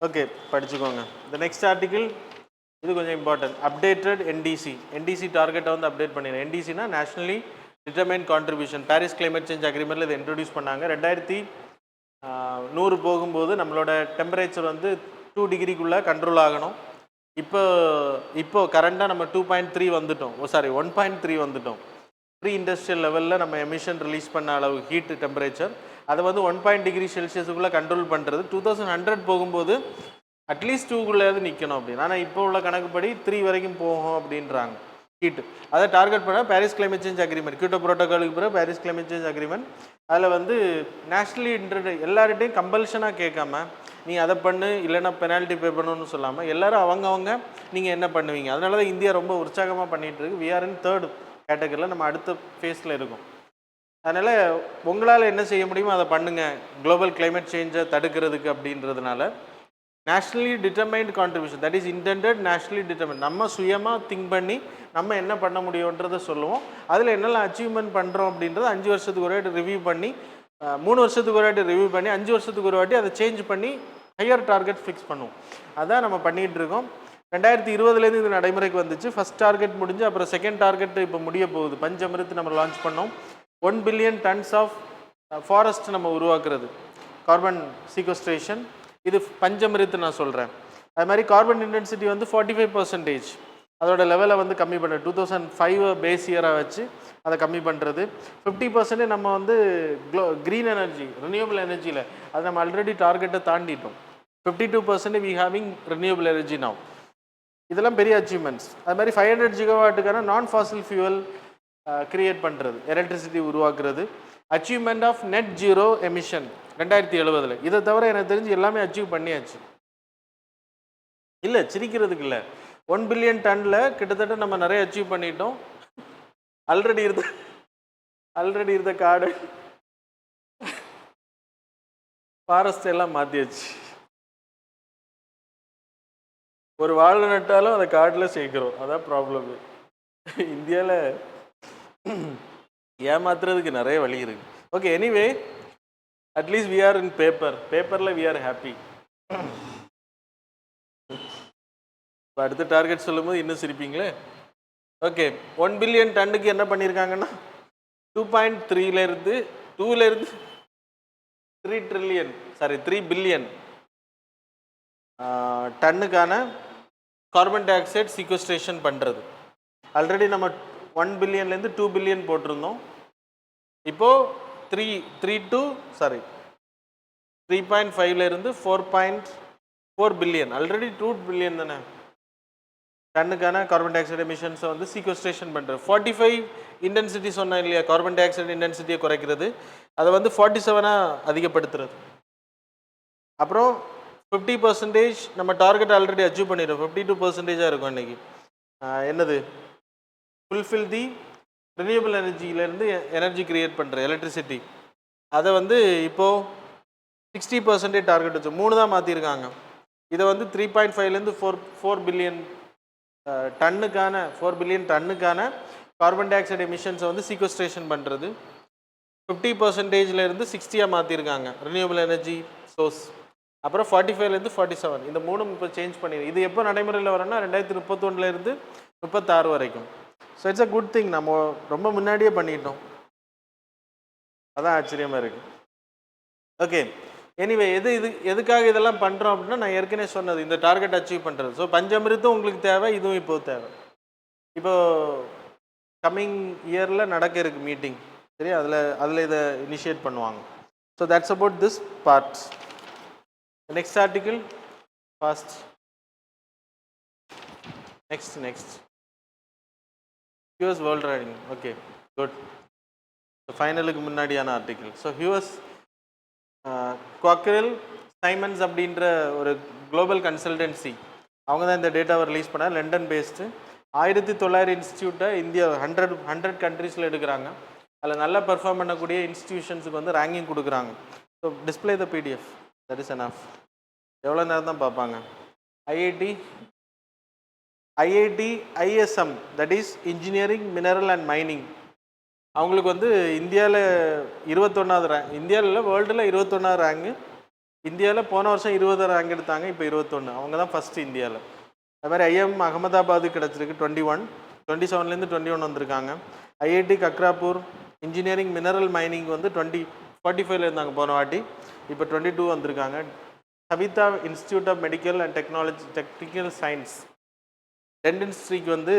[SPEAKER 1] ஓகே, படிச்சுக்கோங்க. இந்த நெக்ஸ்ட் ஆர்டிக்கிள் இது கொஞ்சம் இம்பார்ட்டன்ட். அப்டேட்டட் என்டிசி டார்கெட்டை வந்து அப்டேட் பண்ணிடுறேன். என்டிசினா nationally determined contribution. Paris climate change அக்ரிமெண்ட்டில் இதை இன்ட்ரடியூஸ் பண்ணாங்க. 2100 போகும்போது நம்மளோட டெம்பரேச்சர் வந்து 2 டிகிரிக்குள்ளே கண்ட்ரோல் ஆகணும். இப்போ கரண்டாக நம்ம 2.3 வந்துட்டோம், 1.3 வந்துட்டோம். ப்ரீ இண்டஸ்ட்ரியல் லெவலில் நம்ம எமிஷன் ரிலீஸ் பண்ண அளவு ஹீட் டெம்பரேச்சர் அதை வந்து 1 டிகிரி செல்சியஸுக்குள்ளே கண்ட்ரோல் பண்ணுறது. 2100 போகும்போது அட்லீஸ்ட் 2க்குள்ளேயாவது நிற்கணும் அப்படின்னு. ஆனால் இப்போ உள்ள கணக்குப்படி 3 வரைக்கும் போகும் அப்படின்றாங்க ஹீட்டு. அதை டார்கெட் பண்ண Paris climate change agreement, Kyoto புரோட்டோகாலுக்கு பிறகு பாரிஸ் கிளைமேட் சேஞ்ச் அக்ரிமெண்ட். அதில் வந்து நேஷ்னலி எல்லார்கிட்டையும் கம்பல்ஷனாக கேட்காம நீ அதை பண்ணு இல்லைன்னா பெனால்ட்டி பே பண்ணணும்னு சொல்லாமல் எல்லோரும் அவங்கவுங்க நீங்கள் என்ன பண்ணுவீங்க. அதனால தான் இந்தியா ரொம்ப உற்சாகமாக பண்ணிகிட்டு இருக்கு. வி ஆர் இன் 3rd கேட்டகரியில், நம்ம அடுத்த ஃபேஸில் இருக்கும். அதனால் உங்களால் என்ன செய்ய முடியுமோ அதை பண்ணுங்கள் குளோபல் கிளைமேட் சேஞ்சை தடுக்கிறதுக்கு அப்படின்றதுனால nationally determined contribution, that is intended nationally determined. நம்ம சுயமாக திங்க் பண்ணி நம்ம என்ன பண்ண முடியுன்றதை சொல்லுவோம். அதில் என்னெல்லாம் அச்சீவ்மெண்ட் பண்ணுறோம் அப்படின்றத 5 வருஷத்துக்கு ஒரு வாட்டி ரிவ்யூ பண்ணி, 3 வருஷத்துக்கு ஒரு வாட்டி ரிவ்யூ பண்ணி, 5 வருஷத்துக்கு ஒரு வாட்டி அதை சேஞ்ச் பண்ணி ஹையர் டார்கெட் ஃபிக்ஸ் பண்ணுவோம். அதான் நம்ம பண்ணிகிட்டு இருக்கோம். 2020 இது நடைமுறைக்கு வந்துச்சு. ஃபஸ்ட் டார்கெட் முடிஞ்சு அப்புறம் செகண்ட் டார்கெட் இப்போ முடிய போகுது. பஞ்சமிர்த் நம்ம லான்ச் பண்ணோம். 1 பில்லியன் டன்ஸ் ஆஃப் ஃபாரஸ்ட் நம்ம உருவாக்குறது, கார்பன் சீக்வஸ்ட்ரேஷன். இது பஞ்சமிர்த் நான் சொல்கிறேன். அது மாதிரி கார்பன் இன்டென்சிட்டி வந்து 45% அதோட லெவலை வந்து கம்மி பண்ணுறது. 2005 பேஸ் இயராக வச்சு அதை கம்மி பண்ணுறது. 50% நம்ம வந்து க்ரீன் எனர்ஜி, ரினியூவபிள் எனர்ஜியில் அதை நம்ம ஆல்ரெடி டார்கெட்டை தாண்டிட்டோம். 52% we having renewable energy now. இதெல்லாம் பெரிய அச்சீவ்மெண்ட்ஸ். அது மாதிரி 500 ஜிகாவாட்டுக்கான நான் ஃபாசில் ஃபியூவல் கிரியேட் பண்ணுறது, எலக்ட்ரிசிட்டி உருவாக்குறது. Achievement of net zero emission 2070. இதை தவிர எனக்கு தெரிஞ்சு எல்லாமே அச்சீவ் பண்ணியாச்சு. இல்லை, சிரிக்கிறதுக்கு இல்லை. 1 பில்லியன் டன்னில் கிட்டத்தட்ட நம்ம நிறைய அச்சீவ் பண்ணிட்டோம். ஆல்ரெடி இருந்த காடு ஃபாரஸ்ட் எல்லாம் மாற்றியாச்சு. ஒரு வாழை நட்டாலும் அதை காட்டில் சேர்க்கிறோம். அதான் ப்ராப்ளம். இந்தியாவில் ஏமாத்துறதுக்கு நிறைய வழி இருக்கு. Okay, anyway at least we are in பேப்பரில் வி ஆர் ஹாப்பி. இப்போ அடுத்த டார்கெட் சொல்லும்போது இன்னும் சிரிப்பீங்களே. ஓகே, 1 பில்லியன் டன்னுக்கு என்ன பண்ணியிருக்காங்கன்னா 2.3 3 பில்லியன் டன்னுக்கான கார்பன் டை ஆக்சைடு சீக்வஸ்ட்ரேஷன் பண்ணுறது. ஆல்ரெடி நம்ம 1 பில்லியன்லேருந்து 2 பில்லியன் போட்டிருந்தோம். இப்போது 3.5லேருந்து 4.4 பில்லியன், ஆல்ரெடி 2 பில்லியன் தானே டன்னுக்கான கார்பன் டை ஆக்சைடு எமிஷன்ஸை வந்து சீக்வஸ்ட்ரேஷன் பண்ணுறது. 45 இன்டென்சிட்டி சொன்னேன் இல்லையா, கார்பன் டை ஆக்சைடு இன்டென்சிட்டியை குறைக்கிறது, அதை வந்து 47 அதிகப்படுத்துறது. அப்புறம் 50% நம்ம டார்கெட் ஆல்ரெடி அச்சீவ் பண்ணிடுறோம். 52% இருக்கும் இன்றைக்கி. என்னது, ஃபுல்ஃபில் தி ரினியூவபிள் எனர்ஜியிலேருந்து எனர்ஜி கிரியேட் பண்ணுற எலக்ட்ரிசிட்டி, அதை வந்து இப்போது 60% டார்கெட் வச்சு 3 தான் மாற்றிருக்காங்க. இதை வந்து 3.5லேருந்து 4 பில்லியன் டன்னுக்கான கார்பன் டை ஆக்சைடு எமிஷன்ஸை வந்து சீக்வஸ்ட்ரேஷன் பண்ணுறது. 50%லேருந்து 60 மாற்றிருக்காங்க ரினியூவபிள் எனர்ஜி சோர்ஸ். அப்புறம் 45லேருந்து 47, இந்த 3 இப்போ சேஞ்ச் பண்ணிடுது. இது எப்போ நடைமுறையில் வரேன்னா 2031லேருந்து 36 வரைக்கும். So it's a good thing. நம்ம ரொம்ப முன்னாடியே பண்ணிட்டோம். அதான் ஆச்சரியமாக இருக்குது. ஓகே, எனிவே எதுக்காக இதெல்லாம் பண்ணுறோம் அப்படின்னா, நான் ஏற்கனவே சொன்னது, இந்த டார்கெட் அச்சீவ் பண்ணுறது. ஸோ பஞ்சமிர்த்தும் உங்களுக்கு தேவை, இதுவும் இப்போது தேவை. இப்போது கம்மிங் இயரில் நடக்க இருக்குது மீட்டிங், சரி, அதில் இதை இனிஷியேட் பண்ணுவாங்க. So that's about this part. Next article fast. Next QS world rating. Okay, good. ஃபைனலுக்கு முன்னாடியான article. So QS Quacquarelli Symonds அப்படின்ற ஒரு குளோபல் கன்சல்டன்சி, அவங்க தான் இந்த டேட்டாவை ரிலீஸ் பண்ணார், லண்டன் பேஸ்டு. 1900 இன்ஸ்டியூட்டை இந்தியா 100 கண்ட்ரீஸில் எடுக்கிறாங்க. அதில் நல்லா பெர்ஃபார்ம் பண்ணக்கூடிய இன்ஸ்டிடியூஷன்ஸுக்கு வந்து ரேங்கிங் கொடுக்குறாங்க. So display the PDF, that is enough. எவ்வளோ நேரம் தான் பார்ப்பாங்க. IIT ISM, that is engineering mineral and mining, அவங்களுக்கு வந்து இந்தியாவில் 21வது ரேங்க். இந்தியாவில் வேர்ல்டில் 21வது ரேங்கு. இந்தியாவில் போன வருஷம் 20 ரேங்க் எடுத்தாங்க, இப்போ 21. அவங்க தான் ஃபஸ்ட்டு இந்தியாவில். அது மாதிரி ஐஎம் அகமதாபாது கிடச்சிருக்கு 21, 27லேருந்து 21 வந்திருக்காங்க. IIT Kharagpur engineering mineral mining வந்து 45 இருந்தாங்க போன வாட்டி, இப்போ 22 வந்திருக்காங்க. Saveetha institute of medical and technical science, டென்டன்ஸ்ட்ரிக்கு வந்து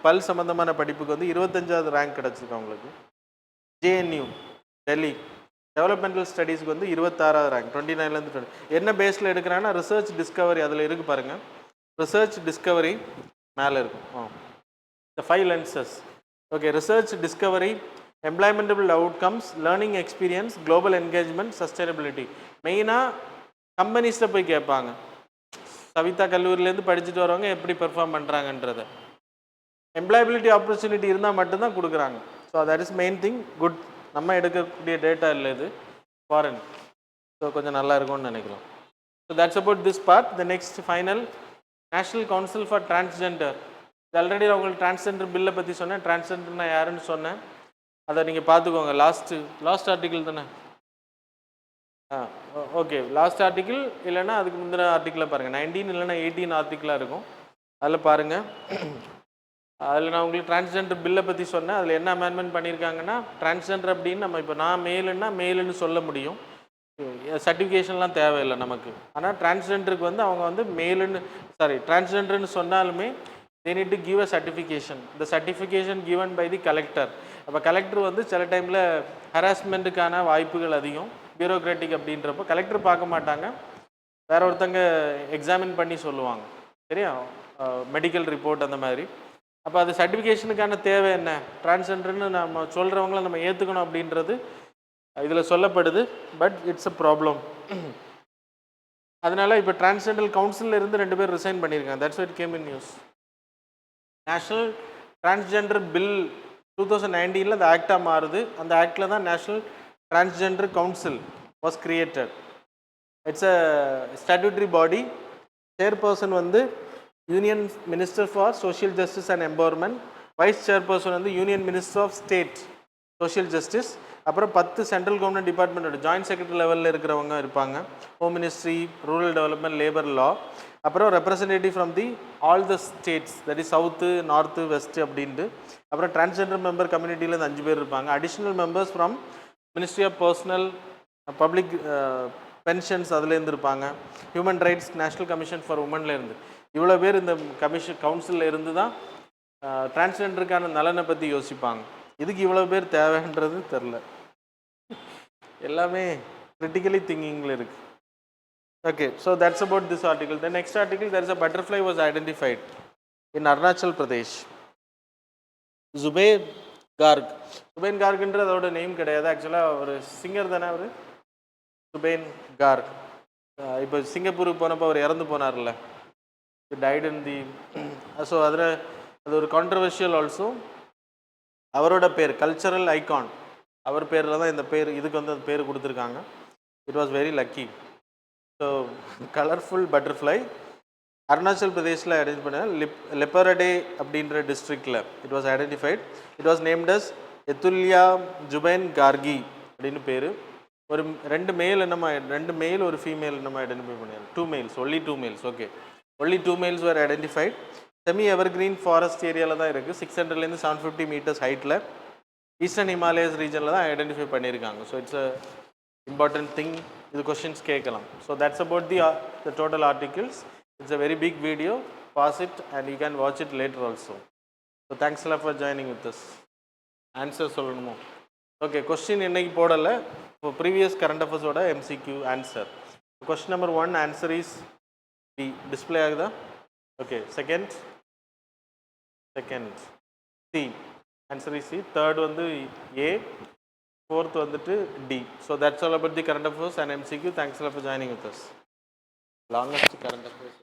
[SPEAKER 1] பல் சம்மந்தமான படிப்புக்கு வந்து 25வது ரேங்க் கிடச்சிருக்கு அவங்களுக்கு. ஜேஎன்யூ டெல்லி டெவலப்மெண்டல் ஸ்டடீஸ்க்கு வந்து 26வது ரேங்க், 29லேருந்து 20. என்ன பேஸில் எடுக்கிறாங்கன்னா ரிசர்ச் டிஸ்கவரி, அதில் இருக்குது பாருங்கள், ரிசர்ச் டிஸ்கவரி மேலே இருக்கும். இந்த 5 lenses. Okay, research discovery, employable outcomes, learning experience, global engagement, sustainability. மெயினாக கம்பெனிஸில் போய் கேட்பாங்க, சவிதா கல்லூரியிலேருந்து படிச்சுட்டு வரவங்க எப்படி பெர்ஃபார்ம் பண்ணுறாங்கன்றத. எம்ப்ளாயபிலிட்டி ஆப்பர்ச்சுனிட்டி இருந்தால் மட்டும்தான் கொடுக்குறாங்க. So that is main thing. Good. நம்ம எடுக்கக்கூடிய டேட்டா இல்லை, இது ஃபாரின். ஸோ கொஞ்சம் நல்லா இருக்கும்னு நினைக்கலாம். So that's about this part. The next final, National Council for Transgender. Already நான் உங்களுக்கு டிரான்ஸ்ஜெண்டர் பில்லை பற்றி சொன்னேன். டிரான்ஸ்ஜெண்டர்னா யாருன்னு சொன்னேன். அதை நீங்கள் பார்த்துக்கோங்க. லாஸ்ட் ஆர்டிக்கிள் தானே? ஓகே, லாஸ்ட் ஆர்டிக்கிள் இல்லைன்னா அதுக்கு முந்தின ஆர்டிக்கிளை பாருங்கள். 19 இல்லைன்னா 18 ஆர்டிக்கிளாக இருக்கும், அதில் பாருங்கள். அதில் நான் உங்களுக்கு டிரான்ஸ்ஜெண்டர் பில்லை பற்றி சொன்னேன். அதில் என்ன அமெண்ட்மெண்ட் பண்ணியிருக்காங்கன்னா, டிரான்ஸ்ஜெண்டர் அப்படின்னு நம்ம இப்போ நான் மேலுன்னு சொல்ல முடியும், சர்டிஃபிகேஷன்லாம் தேவையில்லை நமக்கு. ஆனால் டிரான்ஸ்ஜெண்டருக்கு வந்து அவங்க வந்து டிரான்ஸ்ஜெண்டர்னு சொன்னாலுமே they need to give a certification. The certification given by the collector. அப்போ கலெக்டர் வந்து சில டைமில் ஹராஸ்மெண்ட்டுக்கான வாய்ப்புகள் அதிகம், பியூரோக்ராட்டிக் அப்படின்றப்போ கலெக்டர் பார்க்க மாட்டாங்க, வேற ஒருத்தங்க எக்ஸாமின் பண்ணி சொல்லுவாங்க, சரியா, மெடிக்கல் ரிப்போர்ட் அந்த மாதிரி. அப்போ அது சர்டிஃபிகேஷனுக்கான தேவை என்ன, டிரான்ஸ்ஜெண்டர்னு நம்ம சொல்கிறவங்கள நம்ம ஏற்றுக்கணும் அப்படின்றது இதில் சொல்லப்படுது. But it's a problem. அதனால் இப்போ டிரான்ஸ்ஜெண்டர் கவுன்சிலில் இருந்து 2 பேர் ரிசைன் பண்ணியிருக்காங்க. That's what came in news. National transgender bill 2019 அந்த ஆக்டாக மாறுது. அந்த ஆக்டில் தான் national transgender council was created. It's a statutory body. Chairperson வந்து union minister for social justice and empowerment. Vice chairperson வந்து union minister of state social justice. அப்புறம் 10 central government department joint secretary லெவலில் இருக்கிறவங்க இருப்பாங்க. Home ministry, rural development, labour law. அப்புறம் representative from the all the states, that is south, north, west அப்படின்ட்டு. அப்புறம் transgender member கம்யூனிட்டியிலேருந்து 5 பேர் இருப்பாங்க. Additional members from ministry of personnel, public pensions அதுலேருந்து இருப்பாங்க. Human rights, national commission for உமன்லேருந்து. இவ்வளோ பேர் இந்த கவுன்சிலில் இருந்து தான் டிரான்ஸ்ஜெண்டருக்கான நலனை பற்றி யோசிப்பாங்க. இதுக்கு இவ்வளோ பேர் தேவைன்றது தெரில, எல்லாமே கிரிட்டிக்கலி திங்கிங்கில் இருக்குது. Okay, so that's about this article. The next article, there is a butterfly was identified in Arunachal Pradesh. Zubain Garg. Zubain Garg என்றது அதோட நேம் கிடையாது, ஆக்சுவலாக ஒரு சிங்கர் தானே அவர், சுபைன் கார்க். இப்போ சிங்கப்பூருக்கு போனப்போ அவர் இறந்து போனார்ல, டைட் இன் தி, ஸோ அதில் அது ஒரு கான்ட்ரவர்ஷியல் ஆல்சோ. அவரோட பேர் கல்ச்சரல் ஐகான், அவர் பேரில் தான் இந்த பேர், இதுக்கு வந்து அந்த பேர் கொடுத்துருக்காங்க. It was very lucky. So colourful butterfly Arunachal பிரதேஷில் ஐடென்டிஃபை பண்ண லெப்பரடே அப்படின்ற டிஸ்ட்ரிக்டில் it was identified. It was named as எத்துல்யா ஜுபைன் கார்கி அப்படின்னு பேர். ஒரு 2 மேல் ஒரு ஃபீமேல் நம்ம ஐடென்டிஃபை பண்ணிடுறோம். 2 males, only 2 males. Okay, only 2 males were identified. Semi evergreen forest ஏரியாவில் தான் இருக்குது. 600லேருந்து 750 meters ஹைட்டில் ஈஸ்டர்ன் ஹிமாலயஸ் ரீஜனில் தான் ஐடென்டிஃபை பண்ணியிருக்காங்க. So it's a important thing. இது கொஷின்ஸ் கேட்கலாம். So that's about the total articles. It's a very big video. Pause it and you can watch it later also. So thanks எல்லாம் for joining with us. Answer சொல்லணுமோ? Okay, question இன்னைக்கு போடலை. இப்போ previous current அஃபேர்ஸோட MCQ answer. Question number 1 answer is D. Display ஆகுதா? Okay. Second C, answer is C. Third வந்து A, fourth வந்துட்டு D. So that's all about the current affairs and MCQ. Thanks a lot for joining with us. Longest current affairs.